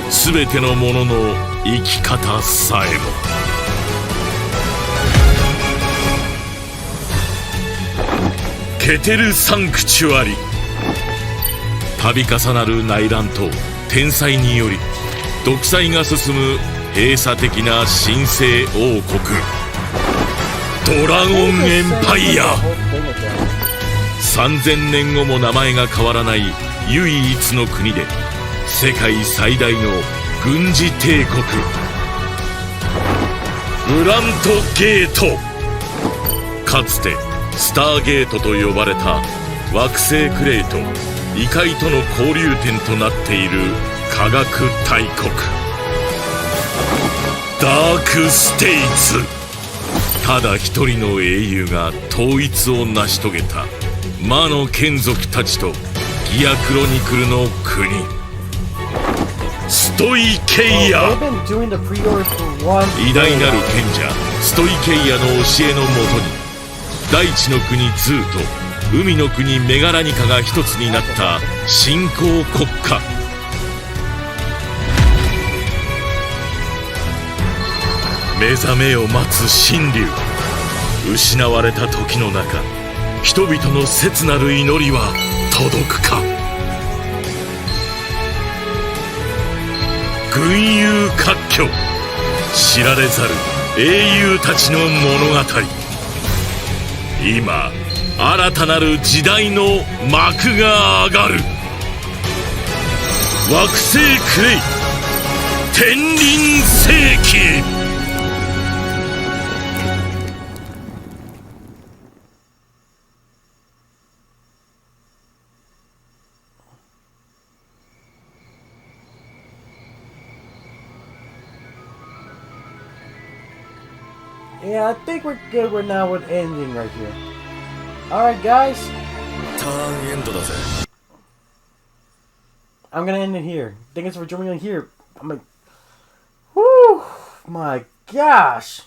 全てのものの生き方さえも。ケテルサンクチュアリ。度重なる内乱と天災により独裁が進む閉鎖的な神聖王国ドラゴンエンパイア。3000年後も名前が変わらない唯一の国で世界最大の軍事帝国グラントゲート。かつてスターゲートと呼ばれた惑星クレイと異界との交流点となっている科学大国ダークステイツ。ただ一人の英雄が統一を成し遂げた魔の眷属たちとギアクロニクルの国ストイケイア。偉大なる賢者ストイケイアの教えのもとに大地の国ズーと海の国メガラニカが一つになった新興国家。目覚めを待つ神竜。失われた時の中人々の切なる祈りは届くか。群雄割拠知られざる英雄たちの物語。今新たなる時代の幕が上がる。惑星クレイ天輪世紀。Yeah, I think we're good. We're now with ending right here. Alright, guys. I'm gonna end it here. Thanks for joining me here. I'm like, whoo, my gosh.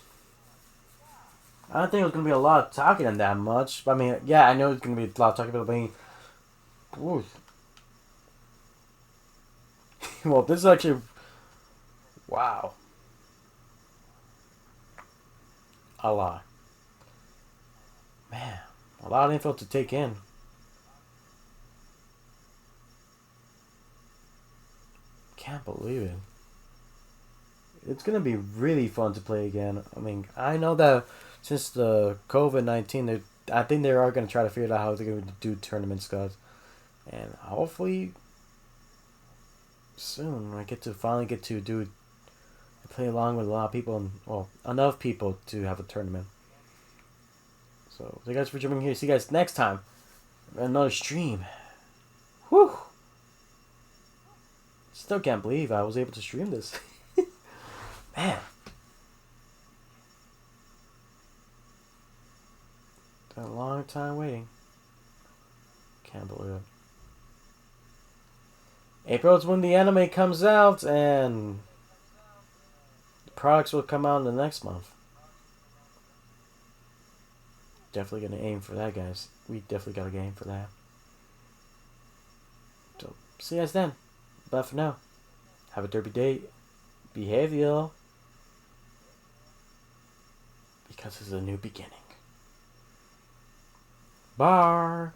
I don't think it was gonna be a lot of talking on that much. I mean, yeah, I know it's gonna be a lot of talking, but I mean, whoo. Well, this is actually, wow. A lot. Man, a lot of info to take in. Can't believe it. It's gonna be really fun to play again. I mean, I know that since the COVID-19, I think they are gonna try to figure out how they're gonna do tournaments, guys. And hopefully soon I finally get to play along with a lot of people, and well, enough people to have a tournament. So, thank you guys for joining me here. See you guys next time. Another stream. Whew. Still can't believe I was able to stream this. Man. Been a long time waiting. Can't believe it. April is when the anime comes out, and products will come out in the next month. Definitely gonna aim for that, guys. We definitely gotta aim for that. So, see you guys then. But for now, have a derby day. Behave, y'all. Because it's a new beginning. Bye.